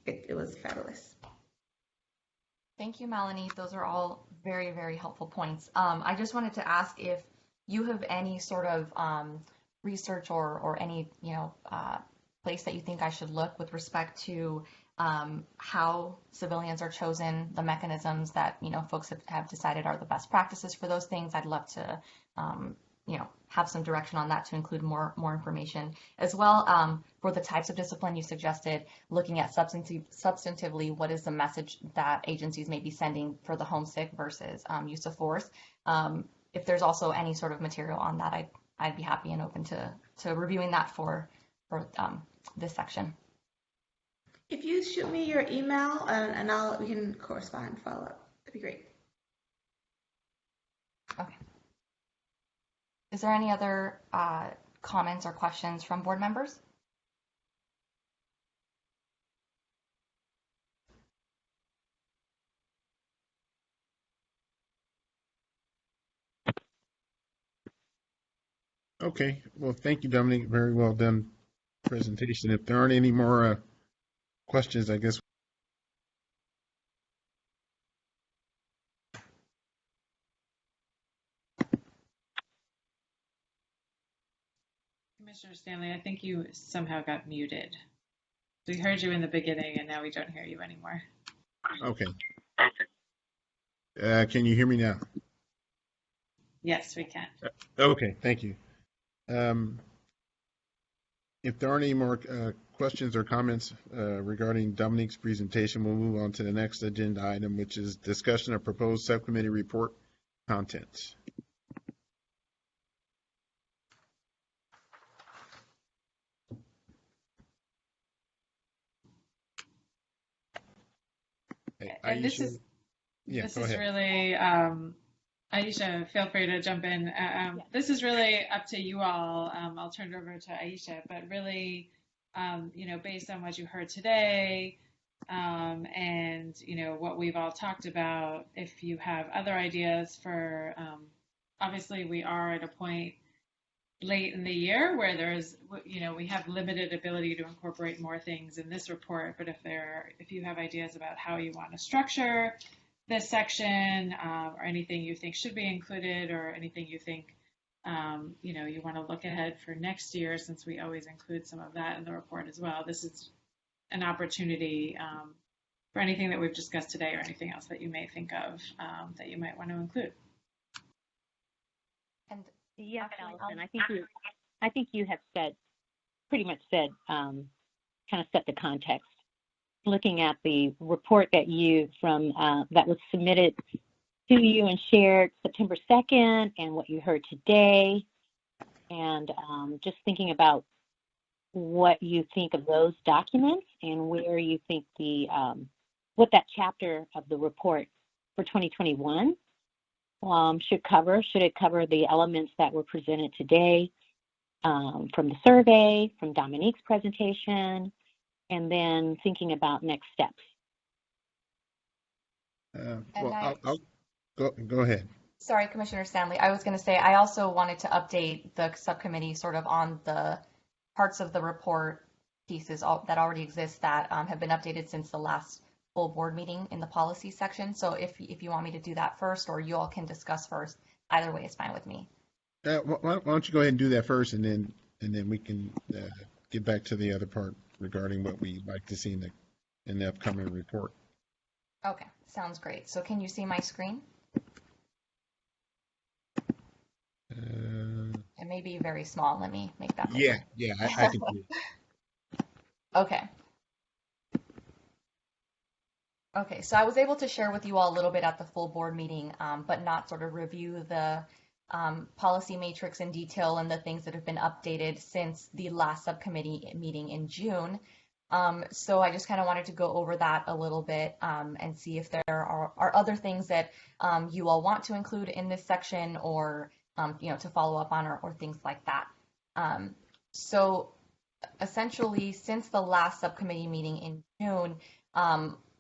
It was fabulous. Thank you, Melanie. Those are all very, very helpful points. I just wanted to ask if you have any sort of research or any place that you think I should look with respect to how civilians are chosen, the mechanisms that folks have decided are the best practices for those things. I'd love to have some direction on that to include more information as well. For the types of discipline you suggested, looking at substantively, what is the message that agencies may be sending for the homesick versus use of force. If there's also any sort of material on that, I'd be happy and open to reviewing that for this section. If you shoot me your email and we can correspond and follow up, that'd be great. Okay. Is there any other comments or questions from board members? Okay, well, thank you, Dominique. Very well done presentation. If there aren't any more questions, I guess. Commissioner Stanley, I think you somehow got muted. We heard you in the beginning and now we don't hear you anymore. Okay. Can you hear me now? Yes, we can. Okay, thank you. If there aren't any more questions or comments regarding Dominique's presentation, we'll move on to the next agenda item, which is discussion of proposed subcommittee report contents. And this is really, Aisha, feel free to jump in. This is really up to you all. I'll turn it over to Aisha, but really, based on what you heard today and, what we've all talked about, if you have other ideas for, obviously we are at a point late in the year where there's, we have limited ability to incorporate more things in this report, but if you have ideas about how you want to structure this section or anything you think should be included or anything you think, you want to look ahead for next year, since we always include some of that in the report as well. This is an opportunity for anything that we've discussed today or anything else that you may think of that you might want to include. And yeah, Allison, I think you have pretty much said, kind of set the context. Looking at the report that was submitted to you and shared September 2nd and what you heard today, and just thinking about what you think of those documents and where you think the what that chapter of the report for 2021 should cover. Should it cover the elements that were presented today from the survey, from Dominique's presentation, and then thinking about next steps? Well, I'll go ahead. Sorry, Commissioner Stanley. I was going to say I also wanted to update the subcommittee sort of on the parts of the report pieces that already exist that have been updated since the last full board meeting in the policy section. So if you want me to do that first, or you all can discuss first, either way is fine with me. Why don't you go ahead and do that first, and then we can get back to the other part regarding what we'd like to see in the upcoming report. Okay, sounds great. So can you see my screen? It may be very small. Let me make that bigger. Yeah, I can see it. Okay. Okay, so I was able to share with you all a little bit at the full board meeting, but not sort of review the policy matrix in detail and the things that have been updated since the last subcommittee meeting in June. So I just kind of wanted to go over that a little bit and see if there are other things that you all want to include in this section, or to follow up on, or things like that. So essentially, since the last subcommittee meeting in June,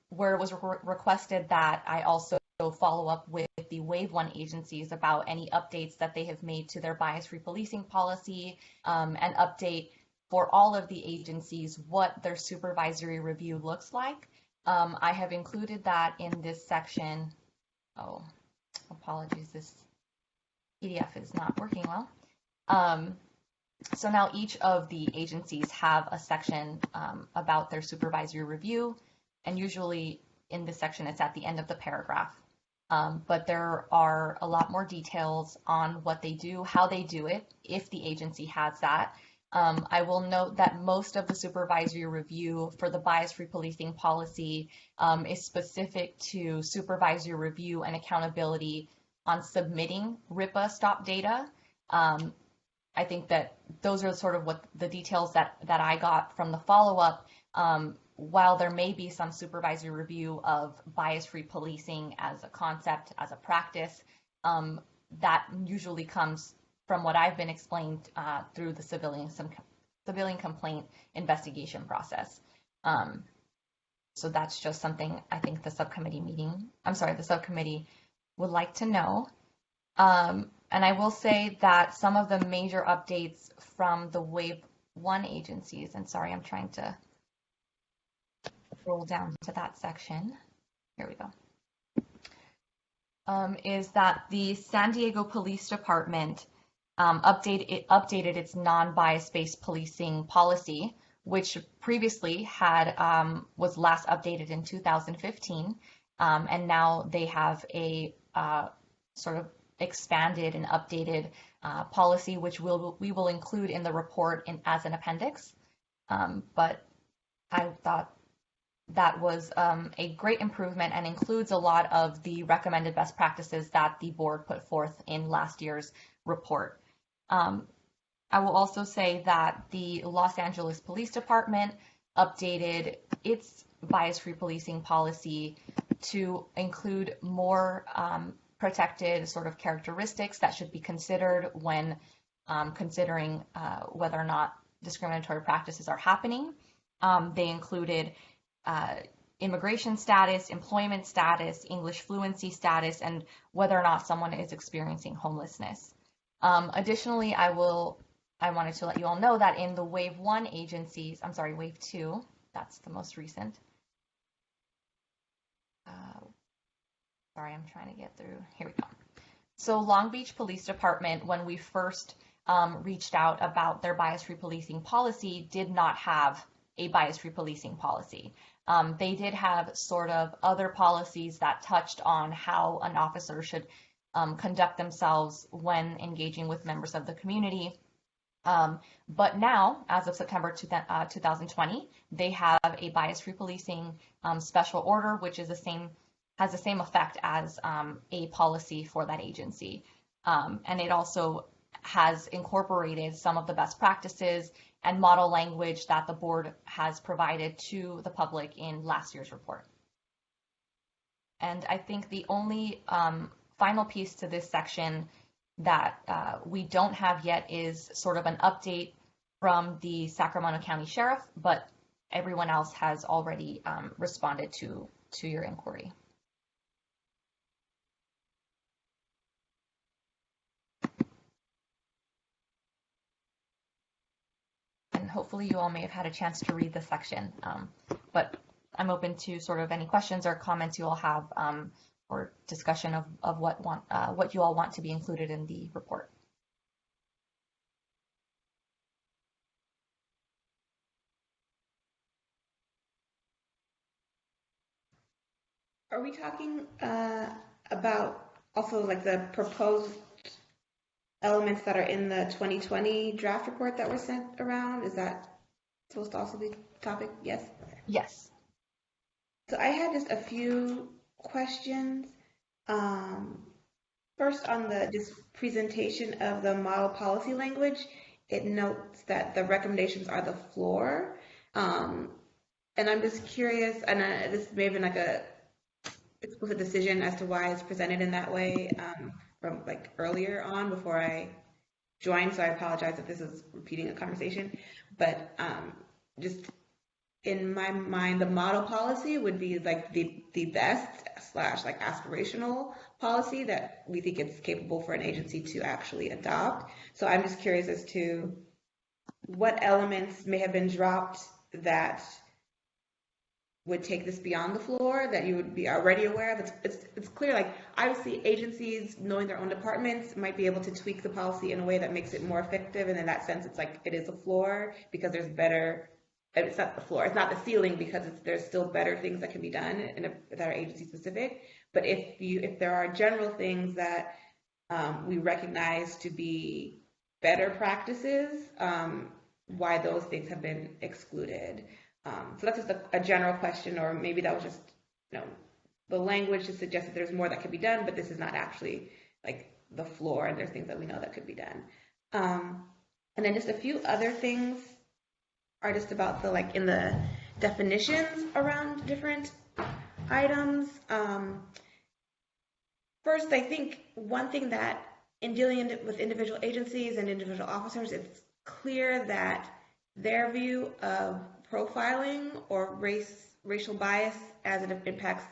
where it was requested that I also follow up with the Wave 1 agencies about any updates that they have made to their bias-free policing policy, and update for all of the agencies what their supervisory review looks like. I have included that in this section. Oh, apologies, this PDF is not working well. So now each of the agencies have a section about their supervisory review, and usually in this section it's at the end of the paragraph. But there are a lot more details on what they do, how they do it, if the agency has that. I will note that most of the supervisory review for the bias-free policing policy is specific to supervisory review and accountability on submitting RIPA stop data. I think that those are sort of what the details that I got from the follow-up. While there may be some supervisory review of bias-free policing as a concept, as a practice, that usually comes from what I've been explained through the civilian complaint investigation process. So that's just something I think the subcommittee would like to know. And I will say that some of the major updates from the Wave 1 agencies, and sorry, I'm trying to roll down to that section. Here we go. Is that the San Diego Police Department updated its non-bias-based policing policy, which previously was last updated in 2015, and now they have a sort of expanded and updated policy, which we will include in the report as an appendix. But I thought that was a great improvement and includes a lot of the recommended best practices that the board put forth in last year's report. I will also say that the Los Angeles Police Department updated its bias-free policing policy to include more protected sort of characteristics that should be considered when considering whether or not discriminatory practices are happening. They included immigration status, employment status, English fluency status, and whether or not someone is experiencing homelessness. Additionally, I wanted to let you all know that in the Wave 1 agencies, Wave 2, that's the most recent. Sorry, I'm trying to get through. Here we go. So Long Beach Police Department, when we first reached out about their bias-free policing policy, did not have a bias-free policing policy. They did have sort of other policies that touched on how an officer should conduct themselves when engaging with members of the community. But now, as of September 2020, they have a bias-free policing special order, which is the same has the same effect as a policy for that agency. And it also has incorporated some of the best practices and model language that the board has provided to the public in last year's report. And I think the only final piece to this section that we don't have yet is sort of an update from the Sacramento County Sheriff, but everyone else has already responded to your inquiry. And hopefully you all may have had a chance to read this section, but I'm open to sort of any questions or comments you all have or discussion of what you all want to be included in the report. Are we talking about also like the proposed elements that are in the 2020 draft report that were sent around? Is that supposed to also be the topic? Yes? Yes. So I had just a few questions. First, on this presentation of the model policy language, it notes that the recommendations are the floor. And I'm just curious, and this may have been like a explicit decision as to why it's presented in that way from like earlier on before I joined, so I apologize if this is repeating a conversation, but just in my mind, the model policy would be like the best / like aspirational policy that we think it's capable for an agency to actually adopt. So I'm just curious as to what elements may have been dropped that would take this beyond the floor that you would be already aware of. It's clear, like obviously agencies knowing their own departments might be able to tweak the policy in a way that makes it more effective, and in that sense it's like it is a floor because there's better, it's not the floor, it's not the ceiling because there's still better things that can be done that are agency specific. But if there are general things that we recognize to be better practices, why those things have been excluded. So that's just a general question, or maybe that was just, the language to suggest that there's more that could be done, but this is not actually like the floor, and there's things that we know that could be done. And then just a few other things are just about in the definitions around different items. First, I think one thing that in dealing with individual agencies and individual officers, it's clear that their view of profiling or racial bias as it impacts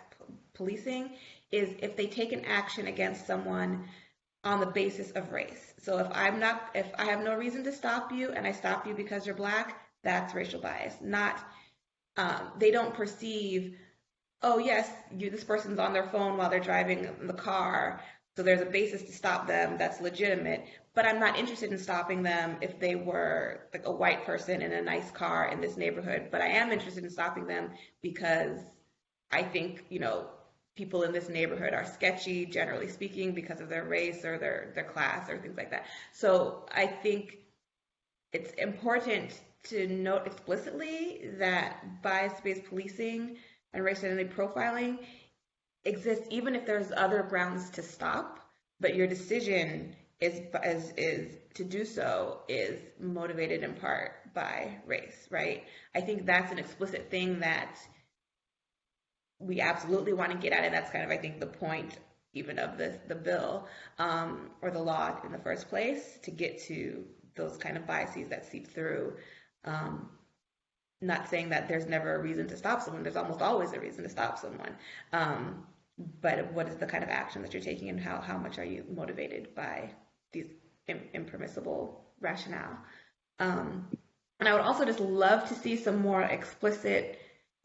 policing is if they take an action against someone on the basis of race. So if I have no reason to stop you and I stop you because you're Black, that's racial bias. Not, they don't perceive, oh yes, this person's on their phone while they're driving the car, so there's a basis to stop them that's legitimate, but I'm not interested in stopping them if they were like a white person in a nice car in this neighborhood, but I am interested in stopping them because I think, people in this neighborhood are sketchy, generally speaking, because of their race or their class or things like that. So I think it's important to note explicitly that bias-based policing and race identity profiling exists even if there's other grounds to stop, but your decision is to do so is motivated in part by race, right? I think that's an explicit thing that we absolutely want to get at, and that's kind of, I think, the point even of the bill or the law in the first place, to get to those kind of biases that seep through. Not saying that there's never a reason to stop someone, there's almost always a reason to stop someone. But what is the kind of action that you're taking, and how much are you motivated by these impermissible rationale? And I would also just love to see some more explicit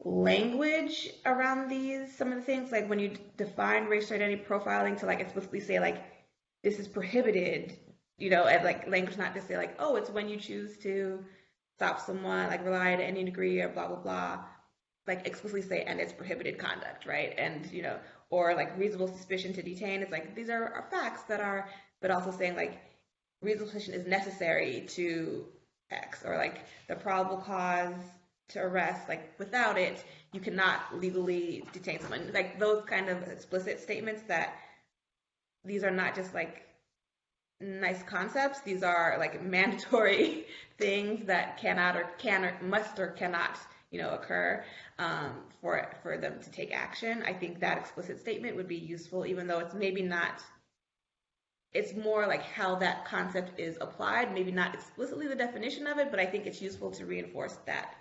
language around some of the things, like when you define racial identity profiling, to explicitly say this is prohibited, and language, not just say oh, it's when you choose to stop someone, rely to any degree or blah blah blah, explicitly say, and it's prohibited conduct, right? And or reasonable suspicion to detain, it's these are facts that are, but also saying reasonable suspicion is necessary to X, or the probable cause to arrest, like without it, you cannot legally detain someone. Like those kind of explicit statements that these are not just like nice concepts. These are like mandatory things that cannot or can or must or cannot, occur for them to take action. I think that explicit statement would be useful, even though it's maybe not. It's more like how that concept is applied, maybe not explicitly the definition of it, but I think it's useful to reinforce that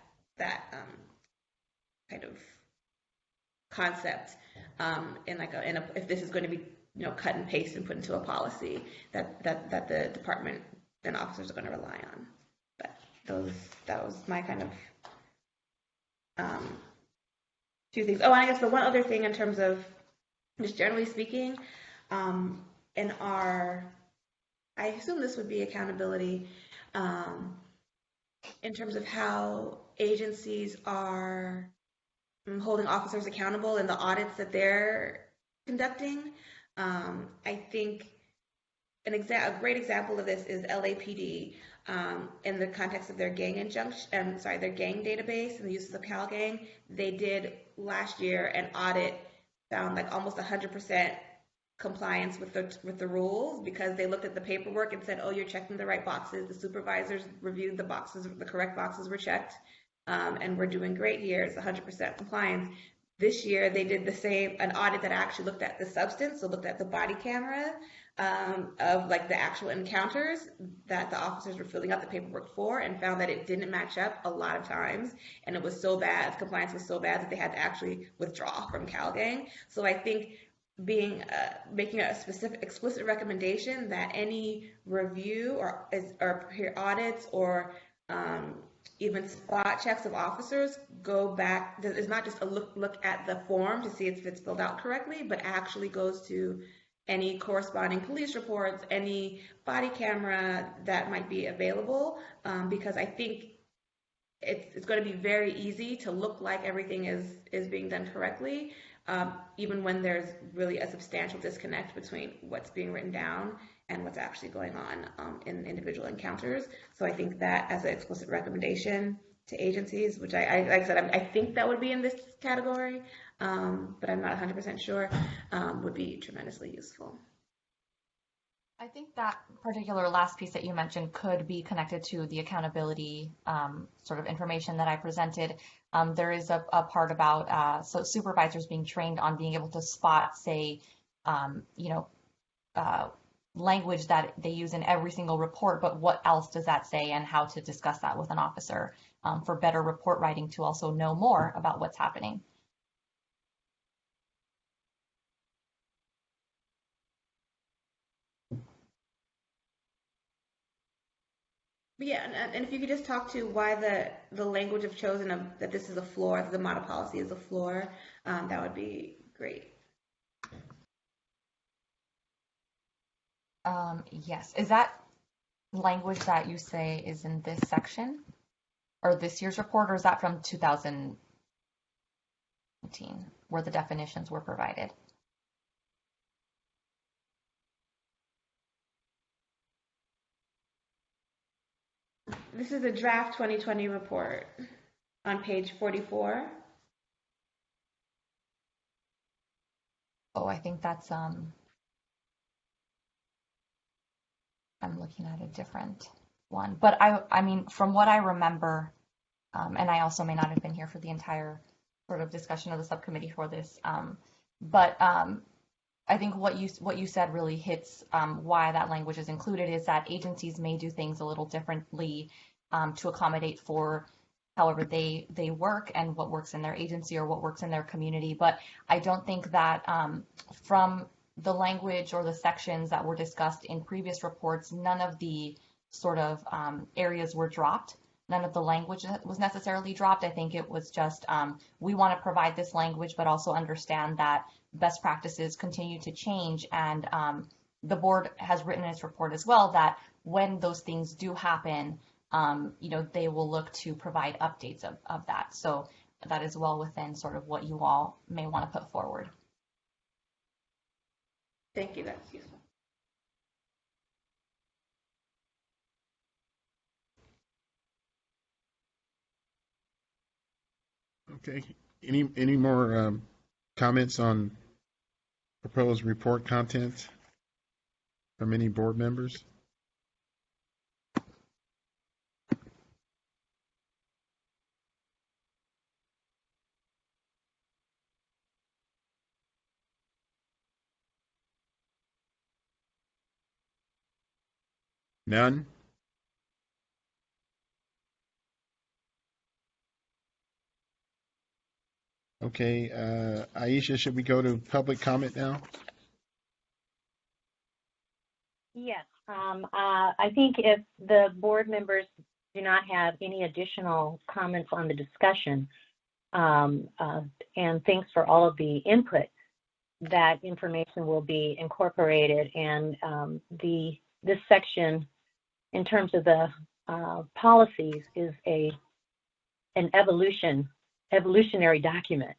kind of concept if this is going to be cut and paste and put into a policy that the department and officers are going to rely on. But that was my kind of two things. Oh, and I guess the one other thing in terms of just generally speaking, in our, I assume this would be accountability, in terms of how agencies are holding officers accountable in the audits that they're conducting. I think a great example of this is LAPD in the context of their gang their gang database and the use of the CalGang. They did last year an audit, found like almost 100% compliance with the rules, because they looked at the paperwork and said, oh, you're checking the right boxes. The supervisors reviewed the boxes, the correct boxes were checked, and we're doing great here. It's 100% compliance. This year, they did an audit that actually looked at the substance, so looked at the body camera of like the actual encounters that the officers were filling out the paperwork for, and found that it didn't match up a lot of times, and it was so bad, compliance was so bad that they had to actually withdraw from CalGang. So I think making a specific explicit recommendation that any review or audits or even spot checks of officers go back. It's not just a look at the form to see if it's filled out correctly, but actually goes to any corresponding police reports, any body camera that might be available, because I think it's going to be very easy to look like everything is being done correctly, even when there's really a substantial disconnect between what's being written down and what's actually going on in individual encounters. So I think that as an explicit recommendation to agencies, which like I said, I think that would be in this category, but I'm not 100% sure, would be tremendously useful. I think that particular last piece that you mentioned could be connected to the accountability sort of information that I presented. There is a part about so supervisors being trained on being able to spot, say, language that they use in every single report, but what else does that say, and how to discuss that with an officer for better report writing to also know more about what's happening. But yeah, and if you could just talk to why the language of chosen that this is a floor, that the model policy is a floor, that would be great. Yes. Is that language that you say is in this section or this year's report, or is that from 2019 where the definitions were provided? This is a draft 2020 report on page 44. Oh, I think that's I'm looking at a different one. But I mean, from what I remember, and I also may not have been here for the entire sort of discussion of the subcommittee for this, but I think what you said really hits why that language is included, is that agencies may do things a little differently to accommodate for however they work and what works in their agency or what works in their community. But I don't think that from the language or the sections that were discussed in previous reports, none of the sort of areas were dropped. None of the language was necessarily dropped. I think it was just we want to provide this language, but also understand that best practices continue to change. And the board has written in its report as well that when those things do happen, they will look to provide updates of that. So that is well within sort of what you all may want to put forward. Thank you, that's useful. Okay. Any more comments on proposed report content from any board members? None? Okay, Aisha, should we go to public comment now? Yes, I think if the board members do not have any additional comments on the discussion, and thanks for all of the input, that information will be incorporated, and this section, in terms of the policies, is an evolutionary document.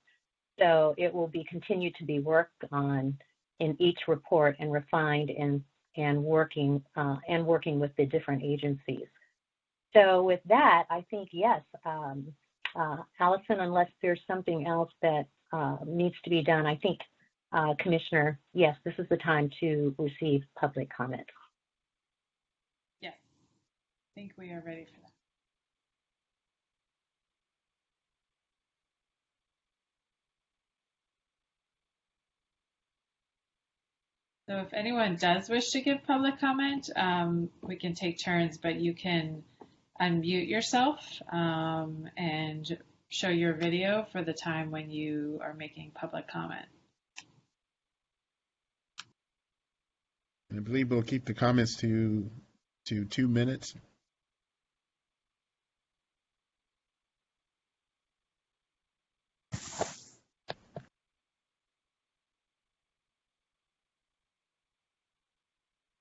So it will be continued to be worked on in each report and refined and working with the different agencies. So with that, I think yes, Allison, unless there's something else that needs to be done, I think Commissioner, yes, this is the time to receive public comment. Yes, I think we are ready for that. So if anyone does wish to give public comment, we can take turns, but you can unmute yourself and show your video for the time when you are making public comment. I believe we'll keep the comments to 2 minutes.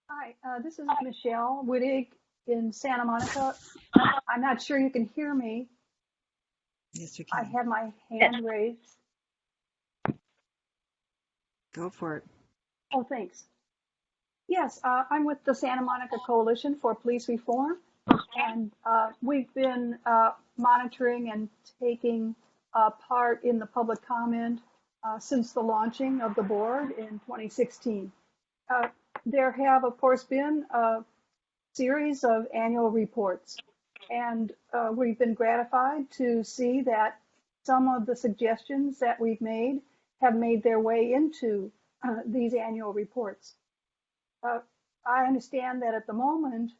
Hi, this is Michelle Wittig in Santa Monica. I'm not sure you can hear me. Yes, you can. I have my hand raised. Go for it. Oh, thanks. Yes, I'm with the Santa Monica Coalition for Police Reform, and we've been monitoring and taking part in the public comment since the launching of the board in 2016. There have, of course, been a series of annual reports, and we've been gratified to see that some of the suggestions that we've made have made their way into these annual reports. I understand that at the moment,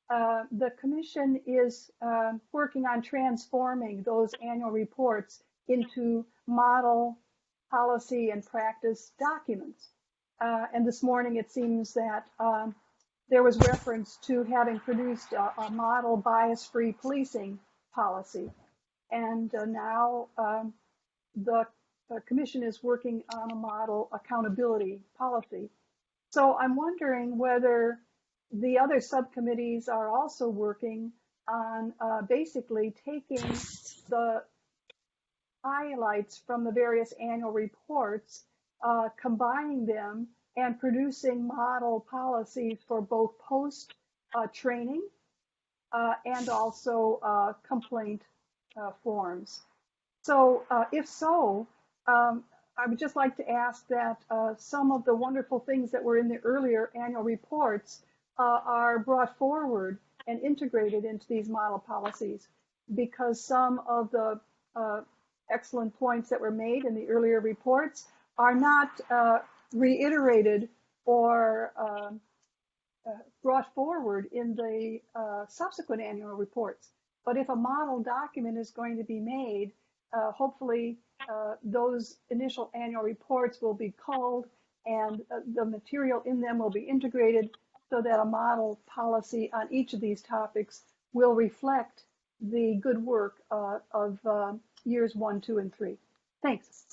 the Commission is working on transforming those annual reports into model policy and practice documents. And this morning, it seems that there was reference to having produced a model bias-free policing policy. And now the Commission is working on a model accountability policy. So I'm wondering whether the other subcommittees are also working on basically taking the highlights from the various annual reports, combining them and producing model policies for both post training and also complaint forms. So if so, I would just like to ask that some of the wonderful things that were in the earlier annual reports are brought forward and integrated into these model policies, because some of the excellent points that were made in the earlier reports are not reiterated or brought forward in the subsequent annual reports. But if a model document is going to be made, hopefully those initial annual reports will be culled and the material in them will be integrated so that a model policy on each of these topics will reflect the good work of years 1, 2, and 3. Thanks.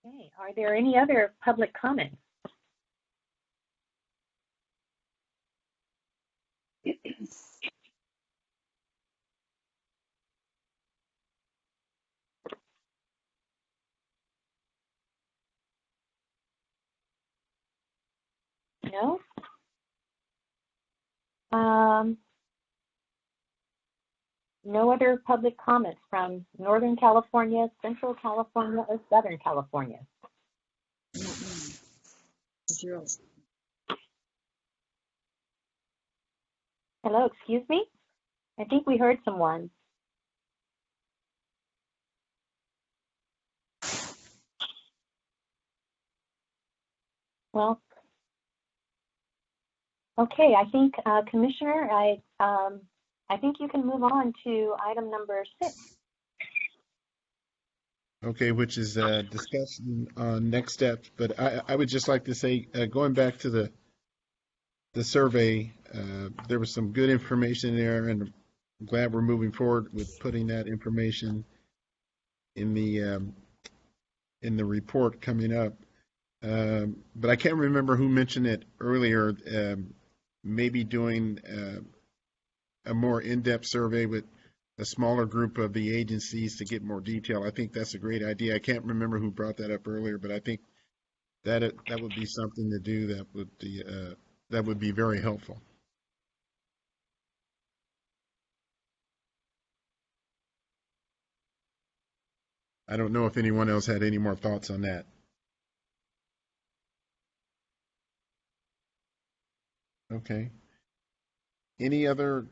Okay, are there any other public comments? No. No other public comments from Northern California, Central California, or Southern California. Zero. Hello, excuse me? I think we heard someone. Well, okay, I think, Commissioner, I think you can move on to item number 6. Okay, which is discussion on next steps. But I would just like to say, going back to the survey, there was some good information there, and I'm glad we're moving forward with putting that information in the report coming up. But I can't remember who mentioned it earlier. Maybe doing a more in-depth survey with a smaller group of the agencies to get more detail. I think that's a great idea. I can't remember who brought that up earlier, but I think that would be something to do that would be very helpful. I don't know if anyone else had any more thoughts on that. Okay. Any other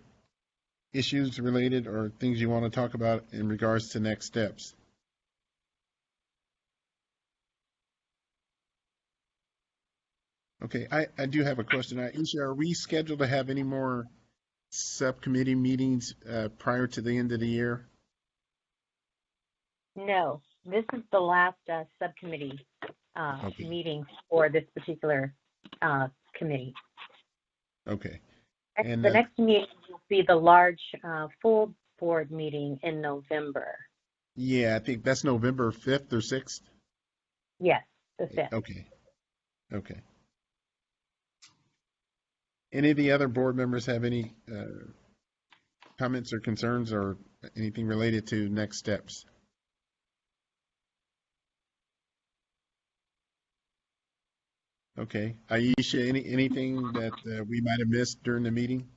issues related or things you want to talk about in regards to next steps? Okay, I do have a question. Aisha, are we scheduled to have any more subcommittee meetings prior to the end of the year? No, this is the last subcommittee Okay. meeting for this particular committee. Okay. The And next meeting will be the large full board meeting in November. yeah, I think that's November 5th or 6th. Yes, the 5th. Okay. Okay. Any of the other board members have any comments or concerns or anything related to next steps? Okay. Aisha, anything that we might have missed during the meeting?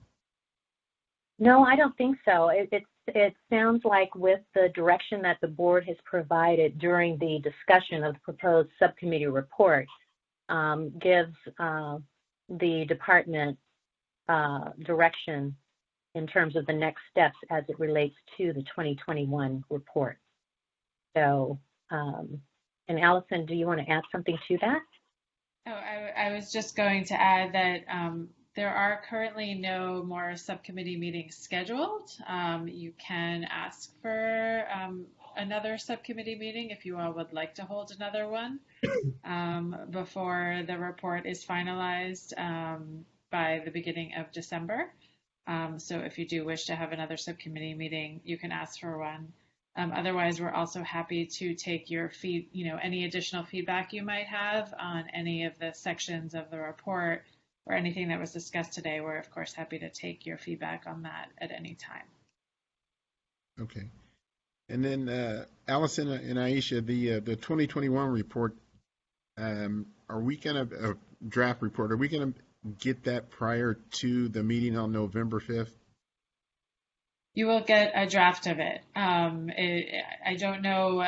No, I don't think so. It sounds like with the direction that the board has provided during the discussion of the proposed subcommittee report, gives the department direction in terms of the next steps as it relates to the 2021 report. So, and Allison, do you want to add something to that? Oh, I was just going to add that there are currently no more subcommittee meetings scheduled. You can ask for another subcommittee meeting if you all would like to hold another one before the report is finalized by the beginning of December. So if you do wish to have another subcommittee meeting, you can ask for one. Otherwise, we're also happy to take your any additional feedback you might have on any of the sections of the report or anything that was discussed today. We're, of course, happy to take your feedback on that at any time. Okay. And then Allison and Aisha, the 2021 report, are we going to, draft report, are we going to get that prior to the meeting on November 5th? You will get a draft of it. I don't know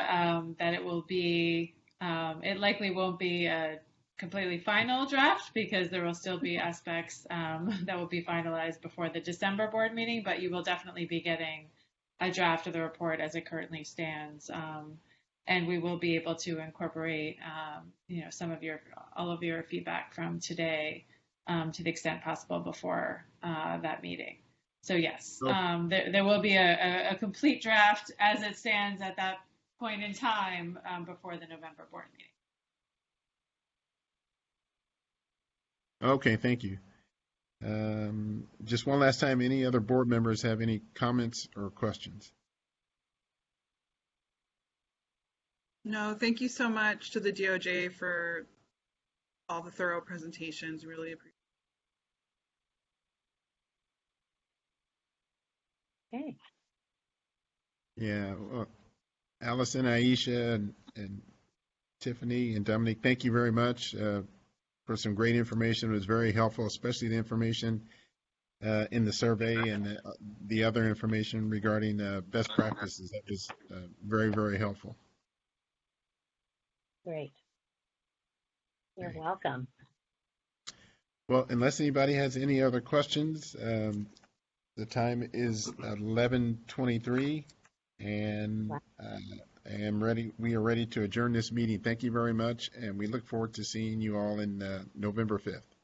that it will be, it likely won't be a completely final draft because there will still be aspects that will be finalized before the December board meeting, but you will definitely be getting a draft of the report as it currently stands. And we will be able to incorporate, all of your feedback from today to the extent possible before that meeting. So yes, there will be a complete draft as it stands at that point in time before the November board meeting. Okay, thank you. Just one last time, any other board members have any comments or questions? No, thank you so much to the DOJ for all the thorough presentations. Really appreciate it. Okay. Yeah, well, Allison, Aisha, and Tiffany and Dominique, thank you very much. for some great information. It was very helpful, especially the information in the survey and the other information regarding best practices. That was very, very helpful. Great. You're welcome. Well, unless anybody has any other questions, the time is 11:23, and we are ready to adjourn this meeting. Thank you very much, and we look forward to seeing you all in November 5th.